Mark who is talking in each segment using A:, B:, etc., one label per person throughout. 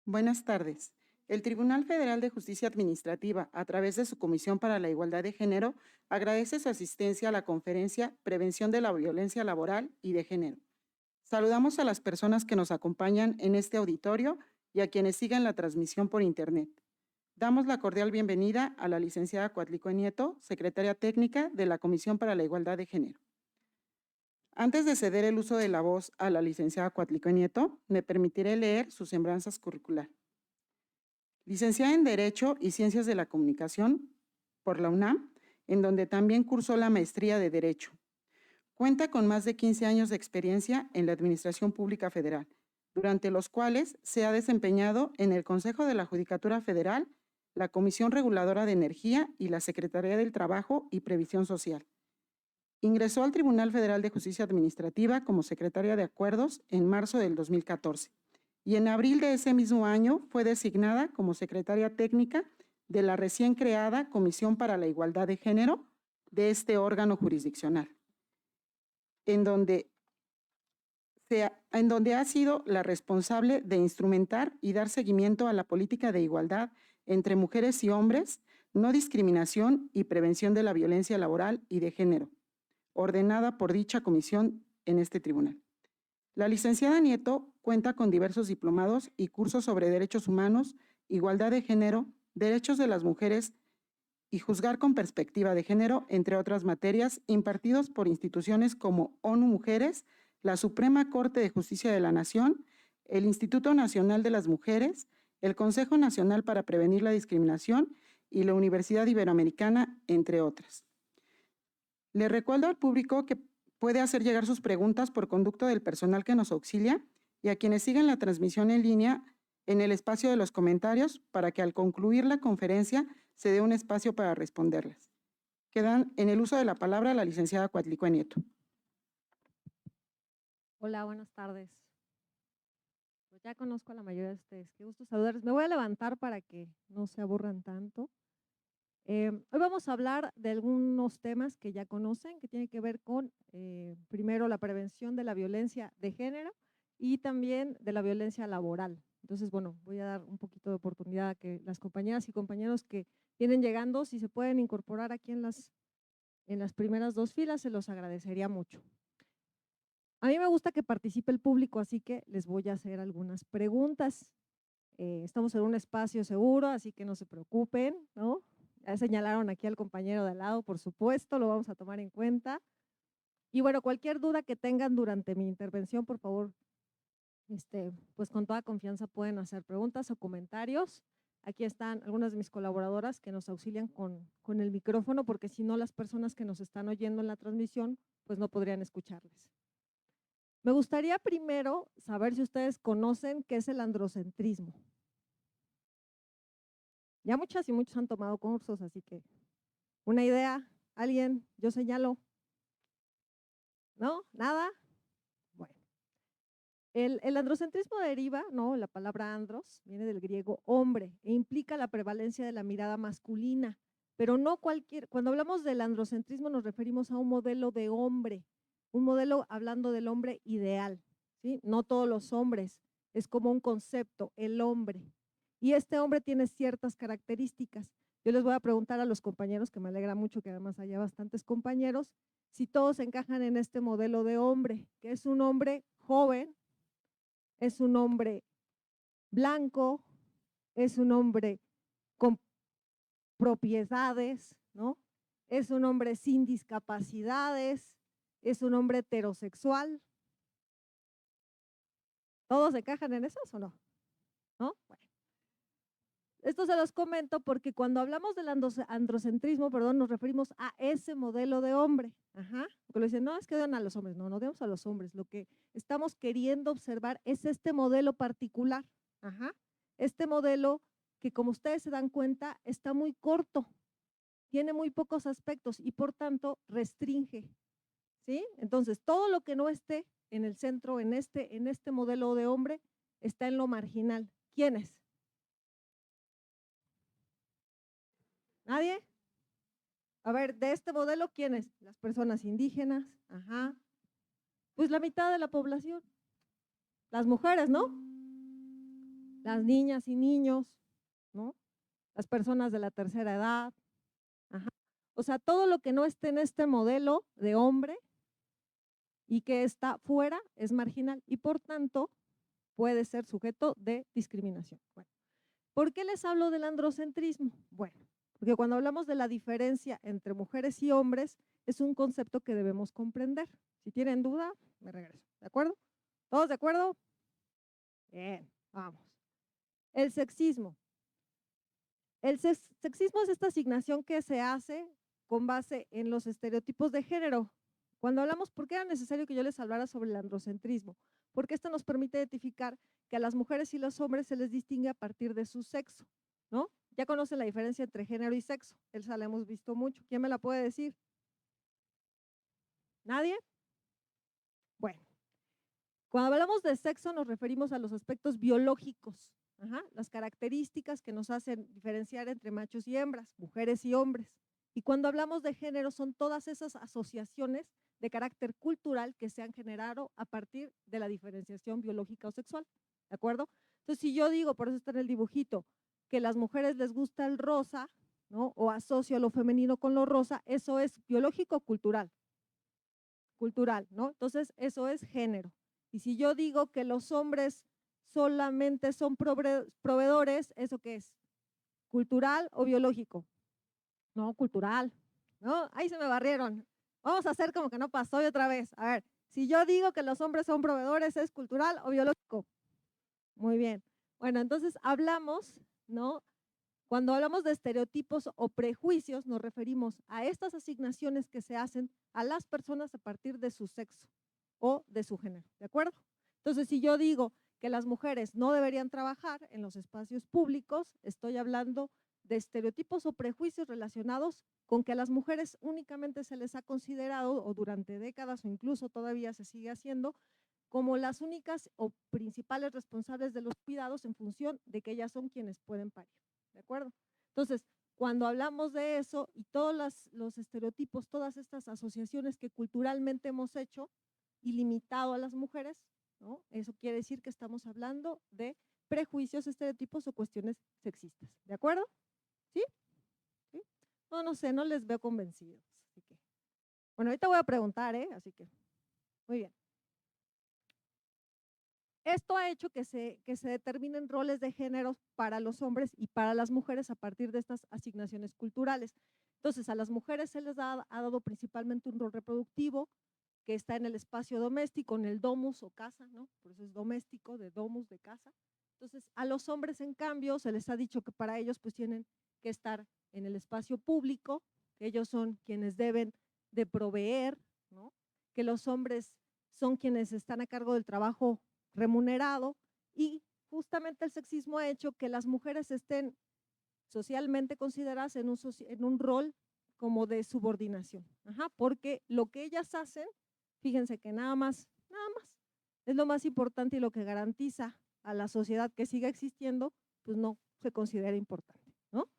A: Buenas tardes. El Tribunal Federal de Justicia Administrativa, a través de su Comisión para la Igualdad de Género, agradece su asistencia a la conferencia Prevención de la Violencia Laboral y de Género. Saludamos a las personas que nos acompañan en este auditorio y a quienes siguen la transmisión por Internet. Damos la cordial bienvenida a la licenciada Cuatlicue Nieto, secretaria técnica de la Comisión para la Igualdad de Género. Antes de ceder el uso de la voz a la licenciada Cuatlicue Nieto, me permitiré leer sus semblanzas curricular. Licenciada en Derecho y Ciencias de la Comunicación por la UNAM, en donde también cursó la maestría de Derecho. Cuenta con más de 15 años de experiencia en la Administración Pública Federal, durante los cuales se ha desempeñado en el Consejo de la Judicatura Federal, la Comisión Reguladora de Energía y la Secretaría del Trabajo y Previsión Social. Ingresó al Tribunal Federal de Justicia Administrativa como secretaria de Acuerdos en marzo del 2014 y en abril de ese mismo año fue designada como secretaria técnica de la recién creada Comisión para la Igualdad de Género de este órgano jurisdiccional, en donde ha sido la responsable de instrumentar y dar seguimiento a la política de igualdad entre mujeres y hombres, no discriminación y prevención de la violencia laboral y de género, ordenada por dicha comisión en este tribunal. La licenciada Nieto cuenta con diversos diplomados y cursos sobre derechos humanos, igualdad de género, derechos de las mujeres y juzgar con perspectiva de género, entre otras materias, impartidos por instituciones como ONU Mujeres, la Suprema Corte de Justicia de la Nación, el Instituto Nacional de las Mujeres, el Consejo Nacional para Prevenir la Discriminación y la Universidad Iberoamericana, entre otras. Le recuerdo al público que puede hacer llegar sus preguntas por conducto del personal que nos auxilia y a quienes siguen la transmisión en línea en el espacio de los comentarios para que al concluir la conferencia se dé un espacio para responderlas. Quedan en el uso de la palabra la licenciada Cuatlicue Nieto.
B: Hola, buenas tardes. Pues ya conozco a la mayoría de ustedes. Qué gusto saludarles. Me voy a levantar para que no se aburran tanto. Hoy vamos a hablar de algunos temas que ya conocen, que tienen que ver con, primero, la prevención de la violencia de género y también de la violencia laboral. Entonces, bueno, voy a dar un poquito de oportunidad a que las compañeras y compañeros que vienen llegando, si se pueden incorporar aquí en las primeras dos filas, se los agradecería mucho. A mí me gusta que participe el público, así que les voy a hacer algunas preguntas. Estamos en un espacio seguro, así que no se preocupen, ¿no? Ya señalaron aquí al compañero de al lado, por supuesto, lo vamos a tomar en cuenta. Y bueno, cualquier duda que tengan durante mi intervención, por favor, pues con toda confianza pueden hacer preguntas o comentarios. Aquí están algunas de mis colaboradoras que nos auxilian con el micrófono, porque si no, las personas que nos están oyendo en la transmisión, pues no podrían escucharles. Me gustaría primero saber si ustedes conocen qué es el androcentrismo. Ya muchas y muchos han tomado cursos, así que una idea, alguien, yo señalo. ¿No? ¿Nada? Bueno. El androcentrismo deriva, ¿no? La palabra andros viene del griego hombre e implica la prevalencia de la mirada masculina, pero no cualquier, cuando hablamos del androcentrismo nos referimos a un modelo de hombre, un modelo hablando del hombre ideal, ¿sí? No todos los hombres, es como un concepto, el hombre. Y este hombre tiene ciertas características. Yo les voy a preguntar a los compañeros, que me alegra mucho que además haya bastantes compañeros, si todos encajan en este modelo de hombre, que es un hombre joven, es un hombre blanco, es un hombre con propiedades, ¿no? Es un hombre sin discapacidades, es un hombre heterosexual. ¿Todos encajan en eso o no? ¿No? Bueno. Esto se los comento porque cuando hablamos del androcentrismo, perdón, nos referimos a ese modelo de hombre. Ajá. Porque lo dicen, no, es que odian a los hombres. No, no odiamos a los hombres. Lo que estamos queriendo observar es este modelo particular. Ajá. Este modelo que, como ustedes se dan cuenta, está muy corto, tiene muy pocos aspectos y por tanto restringe. ¿Sí? Entonces, todo lo que no esté en el centro, en este modelo de hombre, está en lo marginal. ¿Quiénes? ¿Nadie? A ver, de este modelo, ¿quiénes? Las personas indígenas, ajá. Pues la mitad de la población. Las mujeres, ¿no? las niñas y niños, ¿no? Las personas de la tercera edad, ajá. O sea, todo lo que no esté en este modelo de hombre y que está fuera es marginal y por tanto puede ser sujeto de discriminación. Bueno, ¿por qué les hablo del androcentrismo? Bueno, porque cuando hablamos de la diferencia entre mujeres y hombres es un concepto que debemos comprender. Si tienen duda, me regreso. ¿De acuerdo? ¿Todos de acuerdo? Bien, vamos. El sexismo. El sexismo es esta asignación que se hace con base en los estereotipos de género. Cuando hablamos, ¿por qué era necesario que yo les hablara sobre el androcentrismo? Porque esto nos permite identificar que a las mujeres y los hombres se les distingue a partir de su sexo, ¿no? Ya conocen la diferencia entre género y sexo, esa la hemos visto mucho. ¿Quién me la puede decir? ¿Nadie? Bueno, cuando hablamos de sexo nos referimos a los aspectos biológicos, ajá, las características que nos hacen diferenciar entre machos y hembras, mujeres y hombres. Y cuando hablamos de género son todas esas asociaciones de carácter cultural que se han generado a partir de la diferenciación biológica o sexual, ¿de acuerdo? Entonces, si yo digo, por eso está en el dibujito, que a las mujeres les gusta el rosa, ¿no? O asocio lo femenino con lo rosa, eso es biológico o cultural, cultural, ¿no? Entonces, eso es género. Y si yo digo que los hombres solamente son proveedores, ¿eso qué es? ¿Cultural o biológico? No, cultural, ¿no? Ahí se me barrieron. Vamos a hacer como que no pasó y otra vez. A ver, si yo digo que los hombres son proveedores, ¿es cultural o biológico? Muy bien. Bueno, entonces hablamos, ¿no? Cuando hablamos de estereotipos o prejuicios, nos referimos a estas asignaciones que se hacen a las personas a partir de su sexo o de su género, ¿de acuerdo? Entonces, si yo digo que las mujeres no deberían trabajar en los espacios públicos, estoy hablando de estereotipos o prejuicios relacionados con que a las mujeres únicamente se les ha considerado, o durante décadas o incluso todavía se sigue haciendo, como las únicas o principales responsables de los cuidados en función de que ellas son quienes pueden parir. ¿De acuerdo? Entonces, cuando hablamos de eso y todos los estereotipos, todas estas asociaciones que culturalmente hemos hecho y limitado a las mujeres, ¿no? Eso quiere decir que estamos hablando de prejuicios, estereotipos o cuestiones sexistas. ¿De acuerdo? ¿Sí? ¿Sí? No, no sé, no les veo convencidos. Así que, bueno, ahorita voy a preguntar, ¿eh? Así que, muy bien. Esto ha hecho que se determinen roles de género para los hombres y para las mujeres a partir de estas asignaciones culturales. Entonces, a las mujeres se les ha dado principalmente un rol reproductivo que está en el espacio doméstico, en el domus o casa, ¿no? Por eso es doméstico, de domus, de casa. Entonces, a los hombres, en cambio, se les ha dicho que para ellos pues tienen que estar en el espacio público, que ellos son quienes deben de proveer, ¿no? Que los hombres son quienes están a cargo del trabajo remunerado y justamente el sexismo ha hecho que las mujeres estén socialmente consideradas en un rol como de subordinación, ajá, porque lo que ellas hacen, fíjense que nada más, es lo más importante y lo que garantiza a la sociedad que siga existiendo, pues no se considera importante, ¿no?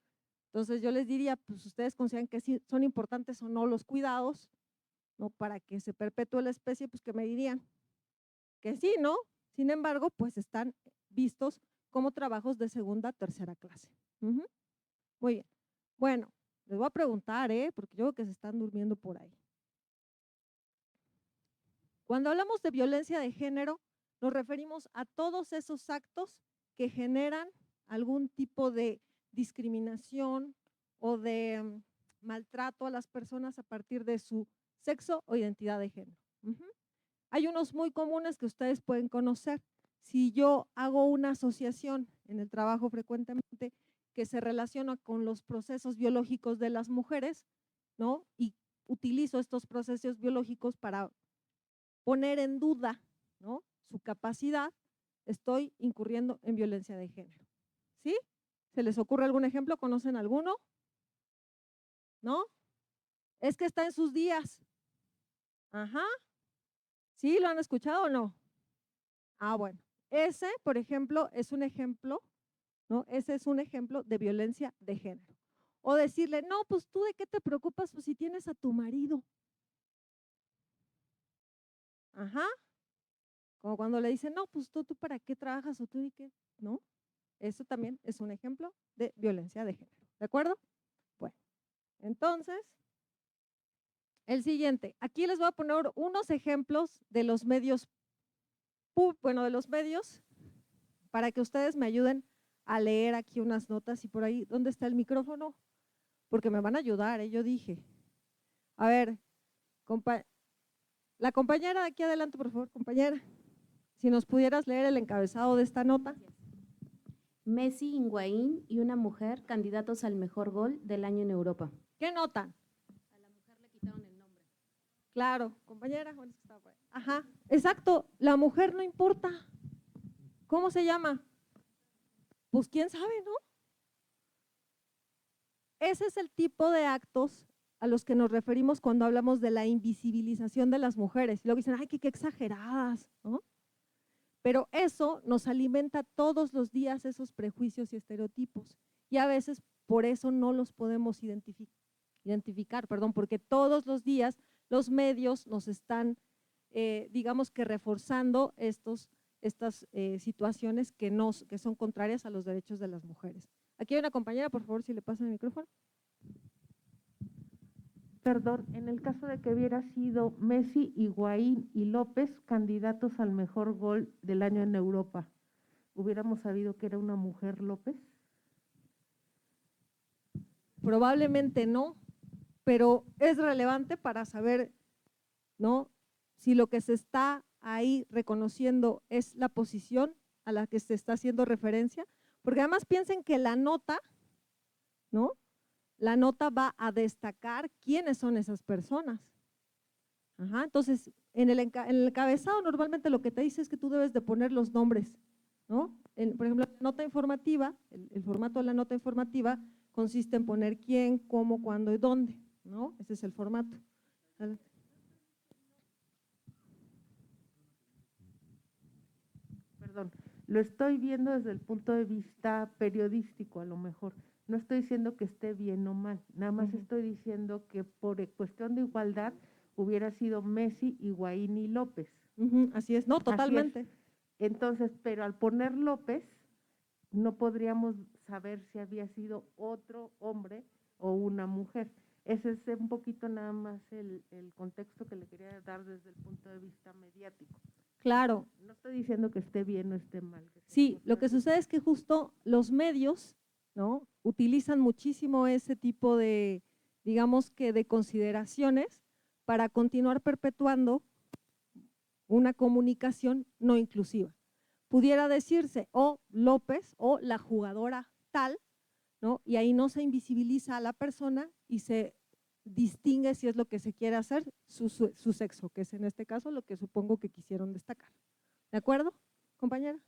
B: Entonces yo les diría, pues ustedes consideran que sí son importantes o no los cuidados, ¿no? Para que se perpetúe la especie, pues que me dirían que sí, ¿no? Sin embargo, pues están vistos como trabajos de segunda, tercera clase. Muy bien. Bueno, les voy a preguntar, porque yo creo que se están durmiendo por ahí. Cuando hablamos de violencia de género, nos referimos a todos esos actos que generan algún tipo de discriminación o de maltrato a las personas a partir de su sexo o identidad de género. Hay unos muy comunes que ustedes pueden conocer. Si yo hago una asociación en el trabajo frecuentemente que se relaciona con los procesos biológicos de las mujeres, ¿no? Y utilizo estos procesos biológicos para poner en duda, ¿no? Su capacidad, estoy incurriendo en violencia de género. ¿Sí? ¿Se les ocurre algún ejemplo? ¿Conocen alguno? ¿No? Es que está en sus días. Ajá. ¿Sí? ¿Lo han escuchado o no? Ah, bueno. Ese, por ejemplo, es un ejemplo, ¿no? Ese es un ejemplo de violencia de género. O decirle, no, pues tú de qué te preocupas pues si tienes a tu marido. Ajá. Como cuando le dicen, no, pues tú para qué trabajas o tú y qué, ¿no? Eso también es un ejemplo de violencia de género, ¿de acuerdo? Bueno, entonces, el siguiente. Aquí les voy a poner unos ejemplos de los medios, de los medios, para que ustedes me ayuden a leer aquí unas notas y por ahí, ¿dónde está el micrófono? Porque me van a ayudar, yo dije. A ver, la compañera de aquí adelante, por favor, compañera, si nos pudieras leer el encabezado de esta nota.
C: Messi, Higuaín y una mujer candidatos al mejor gol del año en Europa.
B: ¿Qué notan?
C: A la mujer le quitaron el nombre.
B: Claro, compañera. Ajá, exacto, la mujer no importa. ¿Cómo se llama? Pues quién sabe, ¿no? Ese es el tipo de actos a los que nos referimos cuando hablamos de la invisibilización de las mujeres. Y luego dicen, ay, qué exageradas, ¿no? Pero eso nos alimenta todos los días esos prejuicios y estereotipos. Y a veces por eso no los podemos identificar, porque todos los días los medios nos están, digamos que reforzando estas situaciones que son contrarias a los derechos de las mujeres. Aquí hay una compañera, por favor, si le pasan el micrófono.
D: Perdón, en el caso de que hubiera sido Messi, Higuaín y López candidatos al mejor gol del año en Europa, ¿hubiéramos sabido que era una mujer López?
B: Probablemente no, pero es relevante para saber, ¿no?, si lo que se está ahí reconociendo es la posición a la que se está haciendo referencia, porque además piensen que la nota, ¿no?, la nota va a destacar quiénes son esas personas. Ajá, entonces, en el encabezado normalmente lo que te dice es que tú debes de poner los nombres, ¿no? Por ejemplo, la nota informativa, el formato de la nota informativa consiste en poner quién, cómo, cuándo y dónde, ¿no? Ese es el formato.
D: Perdón, lo estoy viendo desde el punto de vista periodístico a lo mejor. No estoy diciendo que esté bien o mal, nada más estoy diciendo que por cuestión de igualdad hubiera sido Messi, Higuaín y López.
B: Así es, no, totalmente.
D: Así es. Entonces, pero al poner López, no podríamos saber si había sido otro hombre o una mujer. Ese es un poquito nada más el contexto que le quería dar desde el punto de vista mediático.
B: Claro.
D: No estoy diciendo que esté bien o esté mal.
B: Sí, lo que sucede es que justo los medios, ¿no?, utilizan muchísimo ese tipo de, digamos que de consideraciones para continuar perpetuando una comunicación no inclusiva. Pudiera decirse o López o la jugadora tal, ¿no?, y ahí no se invisibiliza a la persona y se distingue si es lo que se quiere hacer, su sexo, que es en este caso lo que supongo que quisieron destacar. ¿De acuerdo, compañera?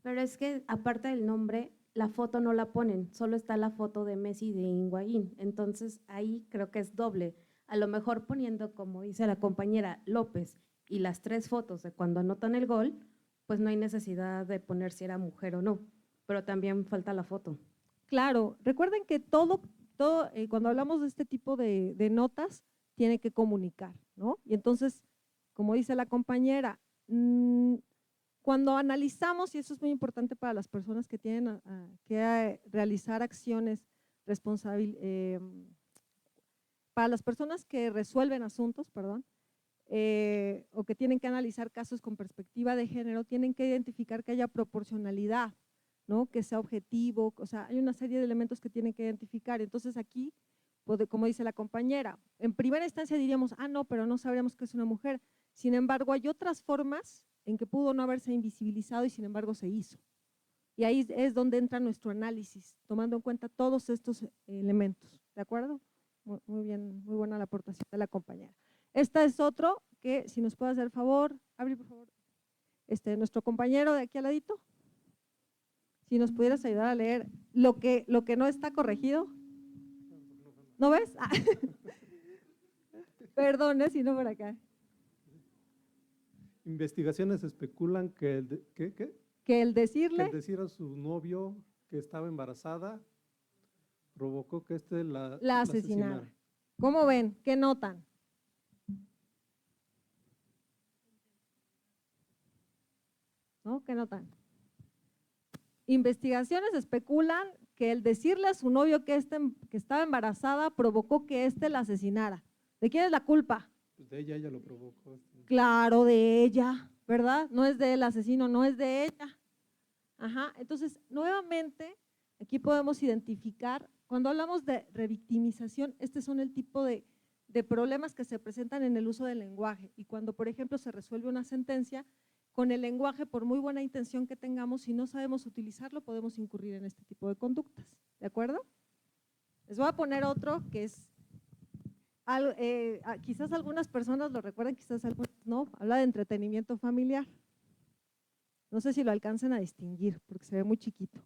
C: Pero es que aparte del nombre, la foto no la ponen, solo está la foto de Messi y de Higuaín, entonces ahí creo que es doble. A lo mejor poniendo, como dice la compañera, López y las 3 fotos de cuando anotan el gol, pues no hay necesidad de poner si era mujer o no, pero también falta la foto.
B: Claro, recuerden que todo cuando hablamos de este tipo de notas, tiene que comunicar, ¿no? Y entonces, como dice la compañera, cuando analizamos, y eso es muy importante para las personas que tienen que realizar acciones responsables, para las personas que resuelven asuntos, o que tienen que analizar casos con perspectiva de género, tienen que identificar que haya proporcionalidad, ¿no?, que sea objetivo, o sea, hay una serie de elementos que tienen que identificar. Entonces aquí, pues, como dice la compañera, en primera instancia diríamos, no, pero no sabríamos que es una mujer. Sin embargo, hay otras formas en que pudo no haberse invisibilizado y sin embargo se hizo. Y ahí es donde entra nuestro análisis, tomando en cuenta todos estos elementos, ¿de acuerdo? Muy bien, muy buena la aportación de la compañera. Esta es otro que, si nos puede hacer favor, abrir por favor, nuestro compañero de aquí al ladito, si nos pudieras ayudar a leer lo que no está corregido. ¿No ves? Perdón, si no por acá.
E: Investigaciones especulan que
B: el decirle
E: decir a su novio que estaba embarazada provocó que la
B: asesinara. ¿Cómo ven? ¿Qué notan? ¿No? ¿Qué notan? investigaciones especulan que el decirle a su novio que estaba embarazada provocó que éste la asesinara. ¿De quién es la culpa?
E: Pues de ella lo provocó.
B: Claro, de ella, ¿verdad? No es del asesino, no es de ella. Ajá, entonces, nuevamente, aquí podemos identificar, cuando hablamos de revictimización, estos son el tipo de problemas que se presentan en el uso del lenguaje. Y cuando, por ejemplo, se resuelve una sentencia, con el lenguaje, por muy buena intención que tengamos, si no sabemos utilizarlo, podemos incurrir en este tipo de conductas. ¿De acuerdo? Les voy a poner otro que es, quizás algunas personas lo recuerdan, quizás algunas no, habla de entretenimiento familiar. No sé si lo alcancen a distinguir porque se ve muy chiquito.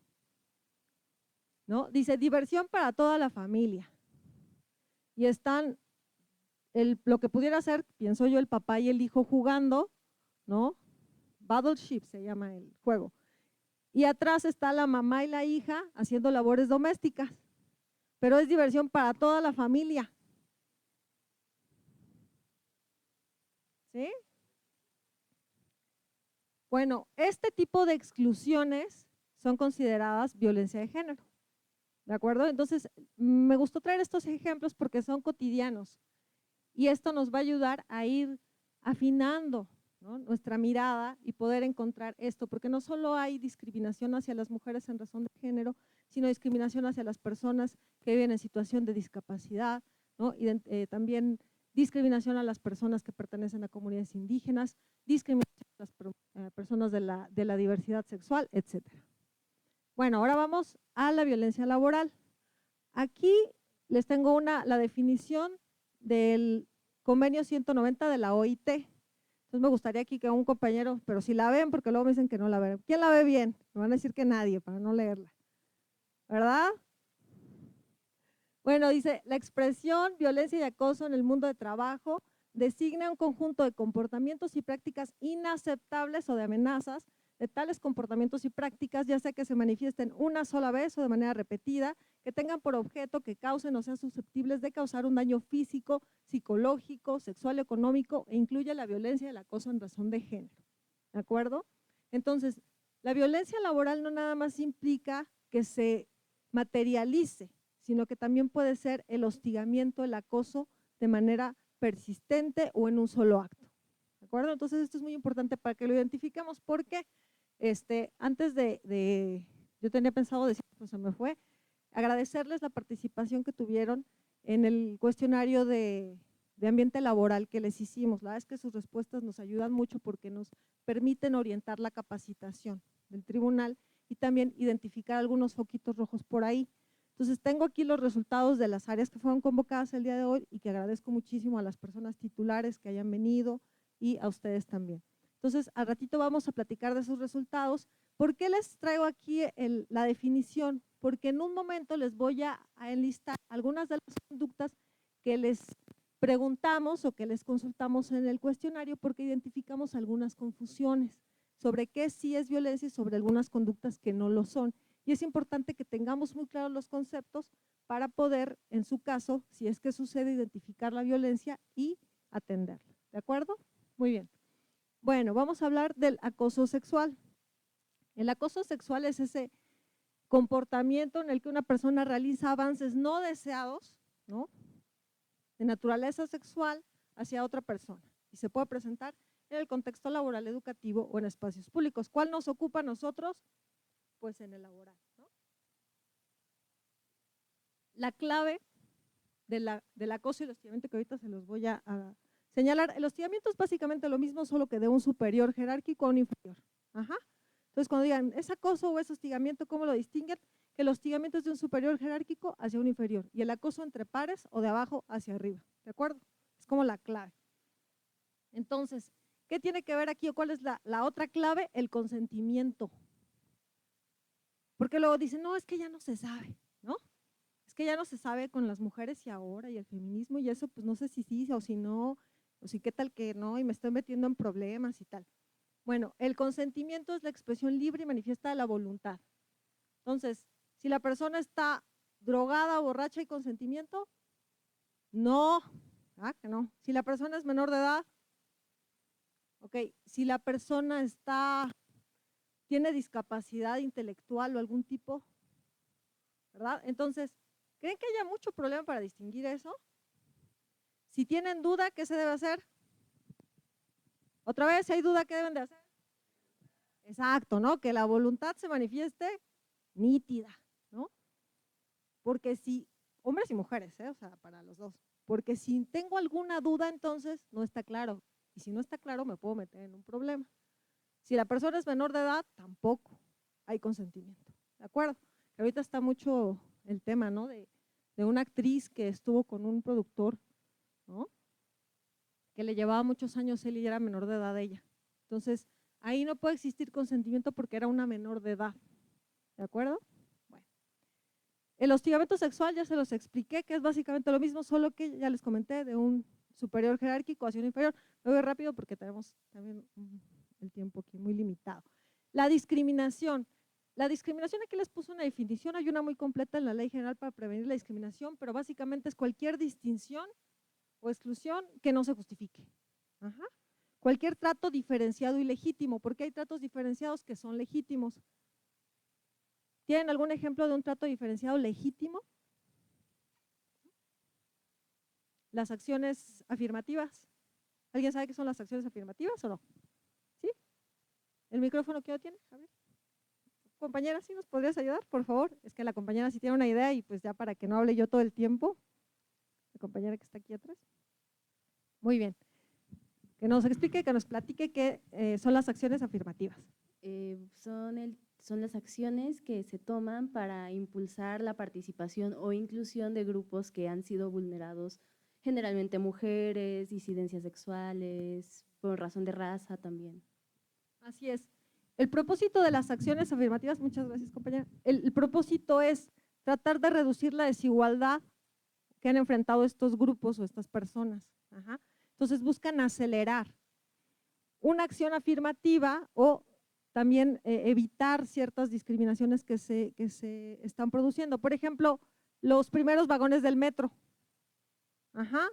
B: ¿No? Dice diversión para toda la familia. Y están lo que pudiera ser, pienso yo, el papá y el hijo jugando, ¿no? Battleship se llama el juego. Y atrás está la mamá y la hija haciendo labores domésticas. Pero es diversión para toda la familia. ¿Sí? Bueno, este tipo de exclusiones son consideradas violencia de género. ¿De acuerdo? Entonces, me gustó traer estos ejemplos porque son cotidianos y esto nos va a ayudar a ir afinando, ¿no?, nuestra mirada y poder encontrar esto, porque no solo hay discriminación hacia las mujeres en razón de género, sino discriminación hacia las personas que viven en situación de discapacidad, ¿no? Y también discriminación a las personas que pertenecen a comunidades indígenas, discriminación a las personas de la diversidad sexual, etcétera. Bueno, ahora vamos a la violencia laboral. Aquí les tengo la definición del convenio 190 de la OIT. Entonces me gustaría aquí que un compañero, pero si la ven, porque luego me dicen que no la ven. ¿Quién la ve bien? Me van a decir que nadie, para no leerla. ¿Verdad? Bueno, dice, la expresión violencia y acoso en el mundo de trabajo designa un conjunto de comportamientos y prácticas inaceptables o de amenazas de tales comportamientos y prácticas, ya sea que se manifiesten una sola vez o de manera repetida, que tengan por objeto que causen o sean susceptibles de causar un daño físico, psicológico, sexual, económico e incluye la violencia y el acoso en razón de género. ¿De acuerdo? Entonces, la violencia laboral no nada más implica que se materialice, sino que también puede ser el hostigamiento, el acoso de manera persistente o en un solo acto. ¿De acuerdo? Entonces, esto es muy importante para que lo identifiquemos porque antes yo tenía pensado decir, pues se me fue, agradecerles la participación que tuvieron en el cuestionario de ambiente laboral que les hicimos. La verdad es que sus respuestas nos ayudan mucho porque nos permiten orientar la capacitación del tribunal y también identificar algunos foquitos rojos por ahí. Entonces, tengo aquí los resultados de las áreas que fueron convocadas el día de hoy y que agradezco muchísimo a las personas titulares que hayan venido y a ustedes también. Entonces, al ratito vamos a platicar de sus resultados. ¿Por qué les traigo aquí la definición? Porque en un momento les voy a enlistar algunas de las conductas que les preguntamos o que les consultamos en el cuestionario porque identificamos algunas confusiones sobre qué sí es violencia y sobre algunas conductas que no lo son. Y es importante que tengamos muy claros los conceptos para poder, en su caso, si es que sucede, identificar la violencia y atenderla. ¿De acuerdo? Muy bien. Bueno, vamos a hablar del acoso sexual. El acoso sexual es ese comportamiento en el que una persona realiza avances no deseados, ¿no?, de naturaleza sexual hacia otra persona y se puede presentar en el contexto laboral, educativo o en espacios públicos. ¿Cuál nos ocupa a nosotros? Pues en el laboral, ¿no? La clave del acoso y el hostigamiento que ahorita se los voy a señalar. El hostigamiento es básicamente lo mismo, solo que de un superior jerárquico a un inferior. Ajá. Entonces, cuando digan, ¿es acoso o es hostigamiento? ¿Cómo lo distinguen? Que el hostigamiento es de un superior jerárquico hacia un inferior y el acoso entre pares o de abajo hacia arriba. ¿De acuerdo? Es como la clave. Entonces, ¿qué tiene que ver aquí o cuál es la otra clave? El consentimiento. Porque luego dicen, no, es que ya no se sabe, ¿no? Es que ya no se sabe con las mujeres y ahora y el feminismo y eso, pues no sé si sí o si no, o si qué tal que no y me estoy metiendo en problemas y tal. Bueno, el consentimiento es la expresión libre y manifiesta de la voluntad. Entonces, si la persona está drogada, borracha y consentimiento, no, que no. Si la persona es menor de edad, ok. Si la persona está tiene discapacidad intelectual o algún tipo, ¿verdad? Entonces, ¿creen que haya mucho problema para distinguir eso? Si tienen duda, ¿qué se debe hacer? Otra vez, si hay duda, ¿qué deben de hacer? Exacto, ¿no? Que la voluntad se manifieste nítida, ¿no? Porque si, hombres y mujeres, o sea, para los dos, porque si tengo alguna duda, entonces no está claro. Y si no está claro, me puedo meter en un problema. Si la persona es menor de edad, tampoco hay consentimiento, ¿de acuerdo? Ahorita está mucho el tema, ¿no? De una actriz que estuvo con un productor, ¿no? Que le llevaba muchos años él y era menor de edad ella. Entonces, ahí no puede existir consentimiento porque era una menor de edad, ¿de acuerdo? Bueno. El hostigamiento sexual ya se los expliqué, que es básicamente lo mismo, solo que ya les comenté de un superior jerárquico hacia un inferior. Me voy rápido porque tenemos también el tiempo aquí muy limitado. La discriminación. La discriminación, aquí les puse una definición, hay una muy completa en la Ley General para prevenir la discriminación, pero básicamente es cualquier distinción o exclusión que no se justifique. Ajá. Cualquier trato diferenciado y legítimo, porque hay tratos diferenciados que son legítimos. ¿Tienen algún ejemplo de un trato diferenciado legítimo? Las acciones afirmativas. ¿Alguien sabe qué son las acciones afirmativas o no? ¿Sí? ¿El micrófono qué tiene? A ver. Compañera, ¿sí nos podrías ayudar, por favor? Es que la compañera sí tiene una idea y pues ya para que no hable yo todo el tiempo. La compañera que está aquí atrás. Muy bien. Que nos explique, que nos platique qué son las acciones afirmativas.
C: Son las acciones que se toman para impulsar la participación o inclusión de grupos que han sido vulnerados, generalmente mujeres, disidencias sexuales, por razón de raza también.
B: Así es. El propósito de las acciones afirmativas, muchas gracias compañera, el propósito es tratar de reducir la desigualdad que han enfrentado estos grupos o estas personas. Ajá. Entonces buscan acelerar una acción afirmativa o también evitar ciertas discriminaciones que se están produciendo. Por ejemplo, los primeros vagones del metro, ajá,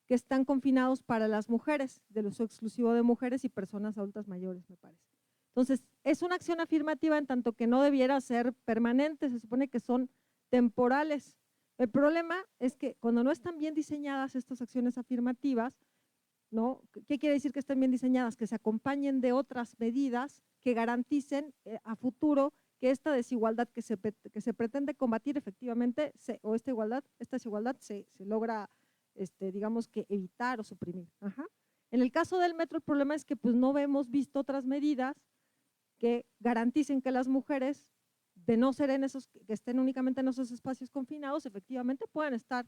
B: que están confinados para las mujeres, del uso exclusivo de mujeres y personas adultas mayores, me parece. Entonces, es una acción afirmativa en tanto que no debiera ser permanente, se supone que son temporales. El problema es que cuando no están bien diseñadas estas acciones afirmativas, ¿no? ¿Qué quiere decir que estén bien diseñadas? Que se acompañen de otras medidas que garanticen a futuro que esta desigualdad que se pretende combatir efectivamente, esta desigualdad se logra, digamos que evitar o suprimir. Ajá. En el caso del metro, el problema es que pues no hemos visto otras medidas que garanticen que las mujeres, de no ser en esos, que estén únicamente en esos espacios confinados, efectivamente puedan estar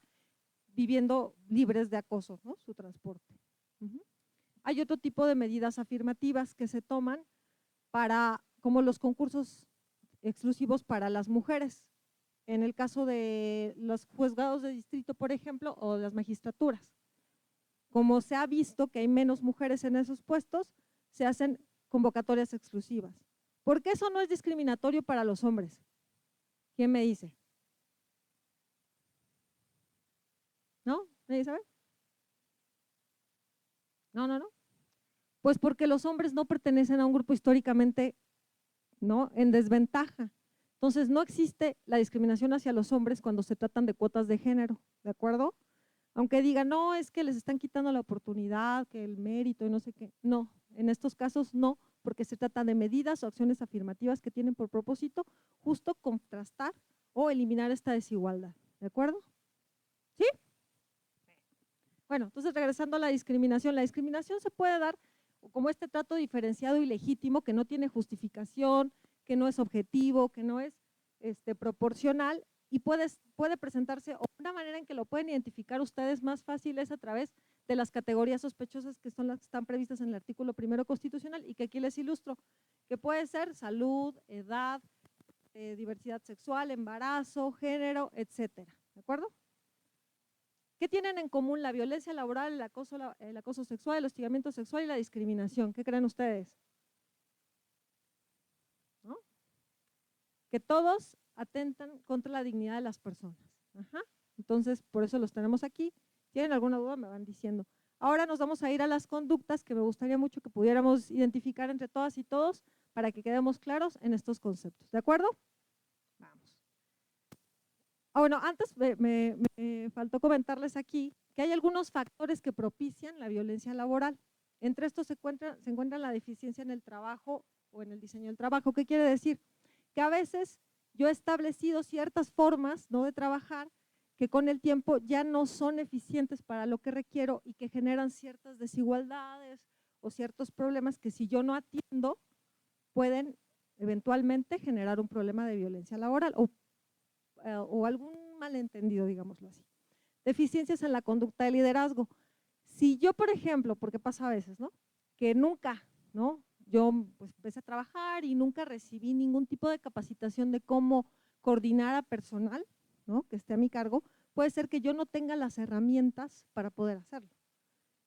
B: viviendo libres de acoso, ¿no? Su transporte. Hay otro tipo de medidas afirmativas que se toman para, como los concursos exclusivos para las mujeres, en el caso de los juzgados de distrito, por ejemplo, o las magistraturas. Como se ha visto que hay menos mujeres en esos puestos, se hacen convocatorias exclusivas. ¿Por qué eso no es discriminatorio para los hombres? ¿Quién me dice? ¿No? ¿Nadie sabe? No. Pues porque los hombres no pertenecen a un grupo históricamente, ¿no?, en desventaja. Entonces no existe la discriminación hacia los hombres cuando se tratan de cuotas de género, ¿de acuerdo? Aunque digan, no, es que les están quitando la oportunidad, que el mérito y no sé qué. No, en estos casos no, porque se trata de medidas o acciones afirmativas que tienen por propósito justo contrastar o eliminar esta desigualdad, ¿de acuerdo? ¿Sí? Bueno, entonces regresando a la discriminación se puede dar como este trato diferenciado y legítimo que no tiene justificación, que no es objetivo, que no es proporcional y puede presentarse, o una manera en que lo pueden identificar ustedes más fácil es a través de las categorías sospechosas que son las que están previstas en el artículo 1 constitucional y que aquí les ilustro, que puede ser salud, edad, diversidad sexual, embarazo, género, etcétera, ¿de acuerdo? ¿Qué tienen en común la violencia laboral, el acoso sexual, el hostigamiento sexual y la discriminación? ¿Qué creen ustedes? ¿No? Que todos atentan contra la dignidad de las personas. Ajá. Entonces, por eso los tenemos aquí. ¿Tienen alguna duda? Me van diciendo. Ahora nos vamos a ir a las conductas que me gustaría mucho que pudiéramos identificar entre todas y todos para que quedemos claros en estos conceptos. ¿De acuerdo? Vamos. Bueno, antes me faltó comentarles aquí que hay algunos factores que propician la violencia laboral. Entre estos se encuentra la deficiencia en el trabajo o en el diseño del trabajo. ¿Qué quiere decir? Que a veces yo he establecido ciertas formas, ¿no?, de trabajar que con el tiempo ya no son eficientes para lo que requiero y que generan ciertas desigualdades o ciertos problemas que si yo no atiendo pueden eventualmente generar un problema de violencia laboral o algún malentendido, digámoslo así. Deficiencias en la conducta de liderazgo. Si yo, por ejemplo, porque pasa a veces, ¿no?, que nunca, ¿no?, yo pues empecé a trabajar y nunca recibí ningún tipo de capacitación de cómo coordinar a personal, ¿no?, que esté a mi cargo, puede ser que yo no tenga las herramientas para poder hacerlo.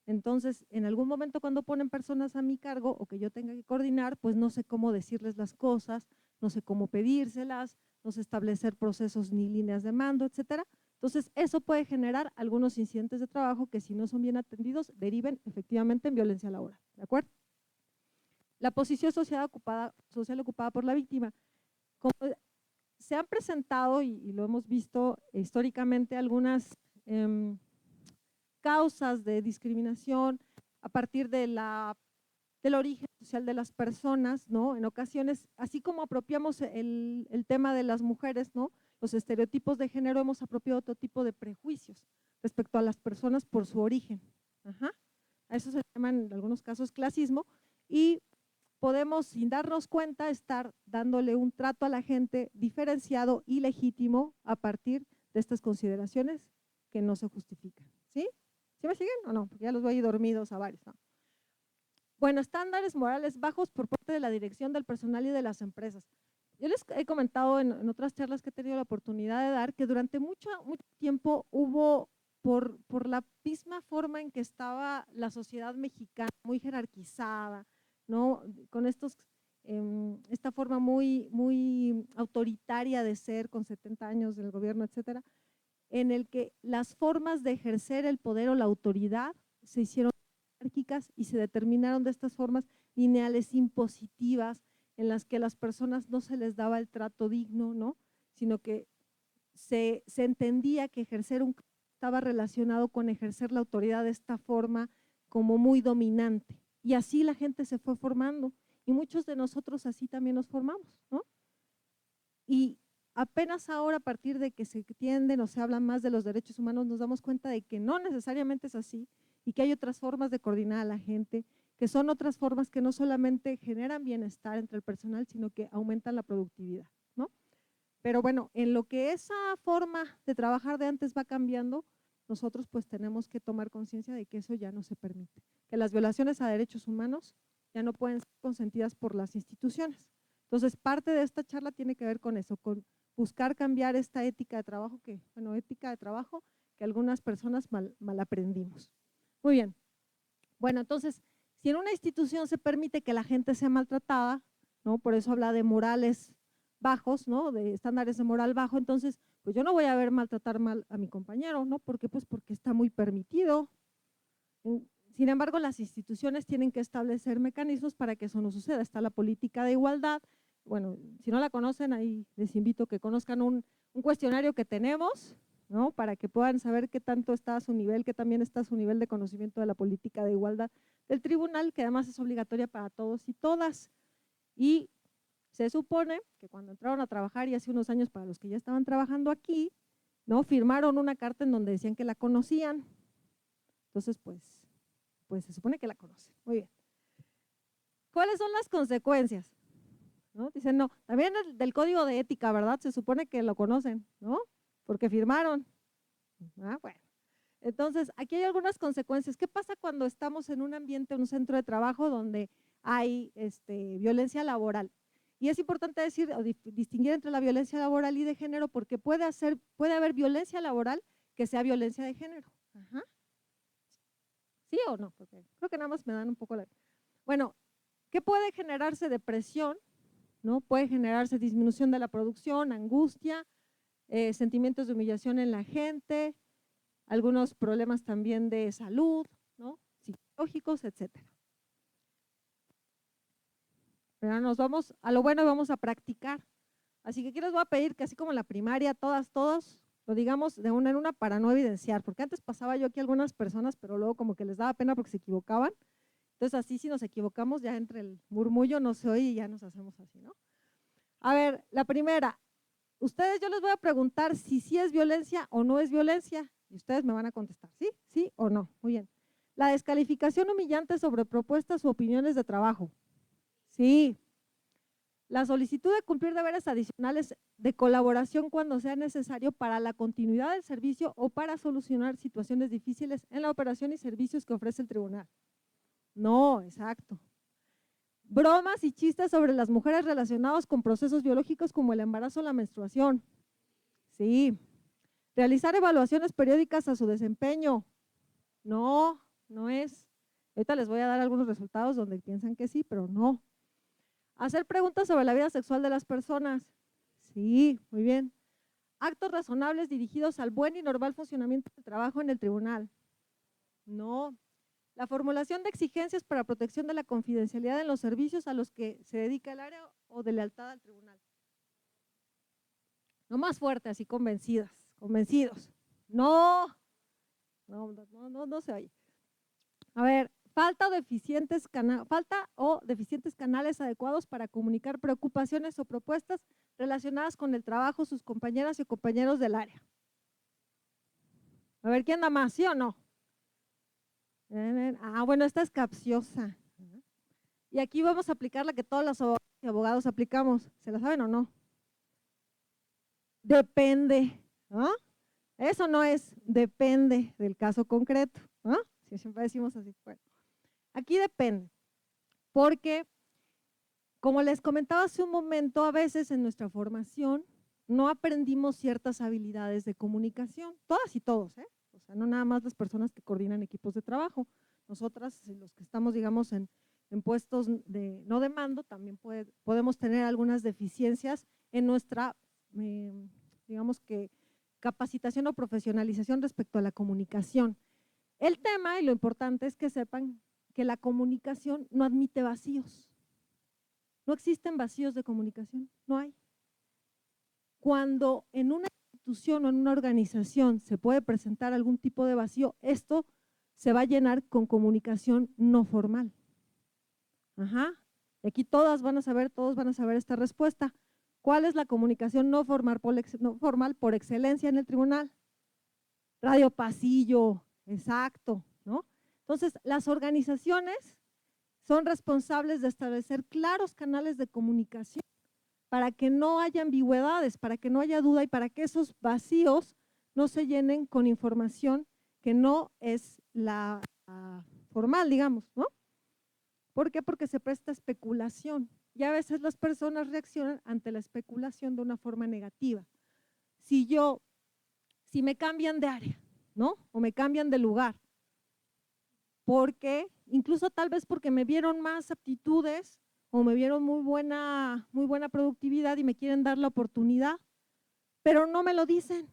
B: Entonces, en algún momento cuando ponen personas a mi cargo o que yo tenga que coordinar, pues no sé cómo decirles las cosas, no sé cómo pedírselas, no sé establecer procesos ni líneas de mando, etcétera. Entonces, eso puede generar algunos incidentes de trabajo que si no son bien atendidos, deriven efectivamente en violencia laboral, ¿de acuerdo? La posición social ocupada por la víctima. Como se han presentado y lo hemos visto históricamente algunas causas de discriminación a partir del origen social de las personas, ¿no? En ocasiones, así como apropiamos el tema de las mujeres, ¿no?, los estereotipos de género, hemos apropiado otro tipo de prejuicios respecto a las personas por su origen. Ajá. A eso se le llama en algunos casos clasismo y podemos, sin darnos cuenta, estar dándole un trato a la gente diferenciado y legítimo a partir de estas consideraciones que no se justifican. ¿Sí? ¿Sí me siguen o no? Porque ya los voy a ir dormidos a varios, ¿no? Bueno, estándares morales bajos por parte de la dirección del personal y de las empresas. Yo les he comentado en otras charlas que he tenido la oportunidad de dar que durante mucho tiempo hubo, por la misma forma en que estaba la sociedad mexicana, muy jerarquizada, ¿no?, con esta forma muy autoritaria de ser, con 70 años del gobierno, etcétera, en el que las formas de ejercer el poder o la autoridad se hicieron jerárquicas y se determinaron de estas formas lineales, impositivas, en las que a las personas no se les daba el trato digno, ¿no?, sino que se entendía que ejercer un cargo estaba relacionado con ejercer la autoridad de esta forma como muy dominante. Y así la gente se fue formando y muchos de nosotros así también nos formamos, ¿no? Y apenas ahora, a partir de que se entienden o se habla más de los derechos humanos, nos damos cuenta de que no necesariamente es así y que hay otras formas de coordinar a la gente, que son otras formas que no solamente generan bienestar entre el personal, sino que aumentan la productividad, ¿no? Pero bueno, en lo que esa forma de trabajar de antes va cambiando, nosotros pues tenemos que tomar conciencia de que eso ya no se permite, que las violaciones a derechos humanos ya no pueden ser consentidas por las instituciones. Entonces, parte de esta charla tiene que ver con eso, con buscar cambiar esta ética de trabajo que algunas personas mal aprendimos. Muy bien. Bueno, entonces, si en una institución se permite que la gente sea maltratada, ¿no?, por eso habla de morales bajos, ¿no?, de estándares de moral bajo, entonces, pues yo no voy a ver maltratar mal a mi compañero, ¿no? ¿Por qué? Pues porque está muy permitido. Sin embargo, las instituciones tienen que establecer mecanismos para que eso no suceda. Está la política de igualdad. Bueno, si no la conocen, ahí les invito a que conozcan un cuestionario que tenemos, ¿no?, para que puedan saber qué tanto está a su nivel, qué también está a su nivel de conocimiento de la política de igualdad del tribunal, que además es obligatoria para todos y todas. Y se supone que cuando entraron a trabajar, y hace unos años para los que ya estaban trabajando aquí, ¿no?, firmaron una carta en donde decían que la conocían. Entonces, pues se supone que la conocen. Muy bien. ¿Cuáles son las consecuencias? ¿No? Dicen, no, también del código de ética, ¿verdad? Se supone que lo conocen, ¿no? Porque firmaron. Ah, bueno. Entonces, aquí hay algunas consecuencias. ¿Qué pasa cuando estamos en un ambiente, en un centro de trabajo donde hay violencia laboral? Y es importante decir o distinguir entre la violencia laboral y de género, porque puede haber violencia laboral que sea violencia de género. Ajá. ¿Sí o no? Porque creo que nada más me dan un poco la… Bueno, ¿qué puede generarse? Depresión, ¿no? Puede generarse disminución de la producción, angustia, sentimientos de humillación en la gente, algunos problemas también de salud, ¿no? Psicológicos, etcétera. Pero nos vamos a lo bueno y vamos a practicar. Así que aquí les voy a pedir que así como en la primaria, todos, lo digamos de una en una para no evidenciar, porque antes pasaba yo aquí a algunas personas, pero luego como que les daba pena porque se equivocaban. Entonces así si nos equivocamos ya entre el murmullo no se oye y ya nos hacemos así, ¿no? A ver, la primera, ustedes yo les voy a preguntar si sí es violencia o no es violencia y ustedes me van a contestar, ¿sí? ¿Sí o no? Muy bien. La descalificación humillante sobre propuestas u opiniones de trabajo. Sí. La solicitud de cumplir deberes adicionales de colaboración cuando sea necesario para la continuidad del servicio o para solucionar situaciones difíciles en la operación y servicios que ofrece el tribunal. No, exacto. Bromas y chistes sobre las mujeres relacionados con procesos biológicos como el embarazo o la menstruación. Sí. Realizar evaluaciones periódicas a su desempeño. No, no es. Ahorita les voy a dar algunos resultados donde piensan que sí, pero no. Hacer preguntas sobre la vida sexual de las personas. Sí, muy bien. Actos razonables dirigidos al buen y normal funcionamiento del trabajo en el tribunal. No. La formulación de exigencias para protección de la confidencialidad en los servicios a los que se dedica el área o de lealtad al tribunal. No más fuerte, así convencidos. No se oye. A ver, falta o deficientes canales adecuados para comunicar preocupaciones o propuestas relacionadas con el trabajo, sus compañeras y compañeros del área. A ver, ¿quién da más? ¿Sí o no? Ah, bueno, esta es capciosa. Y aquí vamos a aplicar la que todos los abogados aplicamos. ¿Se la saben o no? Depende. ¿Ah? Eso no es depende del caso concreto. ¿Ah? Si siempre decimos así. Bueno, aquí depende. Porque, como les comentaba hace un momento, a veces en nuestra formación no aprendimos ciertas habilidades de comunicación. Todas y todos, ¿eh? O sea, no nada más las personas que coordinan equipos de trabajo. Nosotras, los que estamos, digamos, en puestos no de mando, también podemos tener algunas deficiencias en nuestra, digamos que, capacitación o profesionalización respecto a la comunicación. El tema y lo importante es que sepan que la comunicación no admite vacíos. No existen vacíos de comunicación, no hay. Cuando en una institución o en una organización se puede presentar algún tipo de vacío, esto se va a llenar con comunicación no formal. Ajá. Y aquí todos van a saber esta respuesta. ¿Cuál es la comunicación no formal por excelencia en el tribunal? Radio pasillo, exacto, ¿no? Entonces, las organizaciones son responsables de establecer claros canales de comunicación para que no haya ambigüedades, para que no haya duda y para que esos vacíos no se llenen con información que no es la formal, digamos, ¿no? ¿Por qué? Porque se presta especulación y a veces las personas reaccionan ante la especulación de una forma negativa. Si me cambian de área, ¿no? O me cambian de lugar, porque incluso tal vez porque me vieron más aptitudes o me vieron muy buena productividad y me quieren dar la oportunidad, pero no me lo dicen.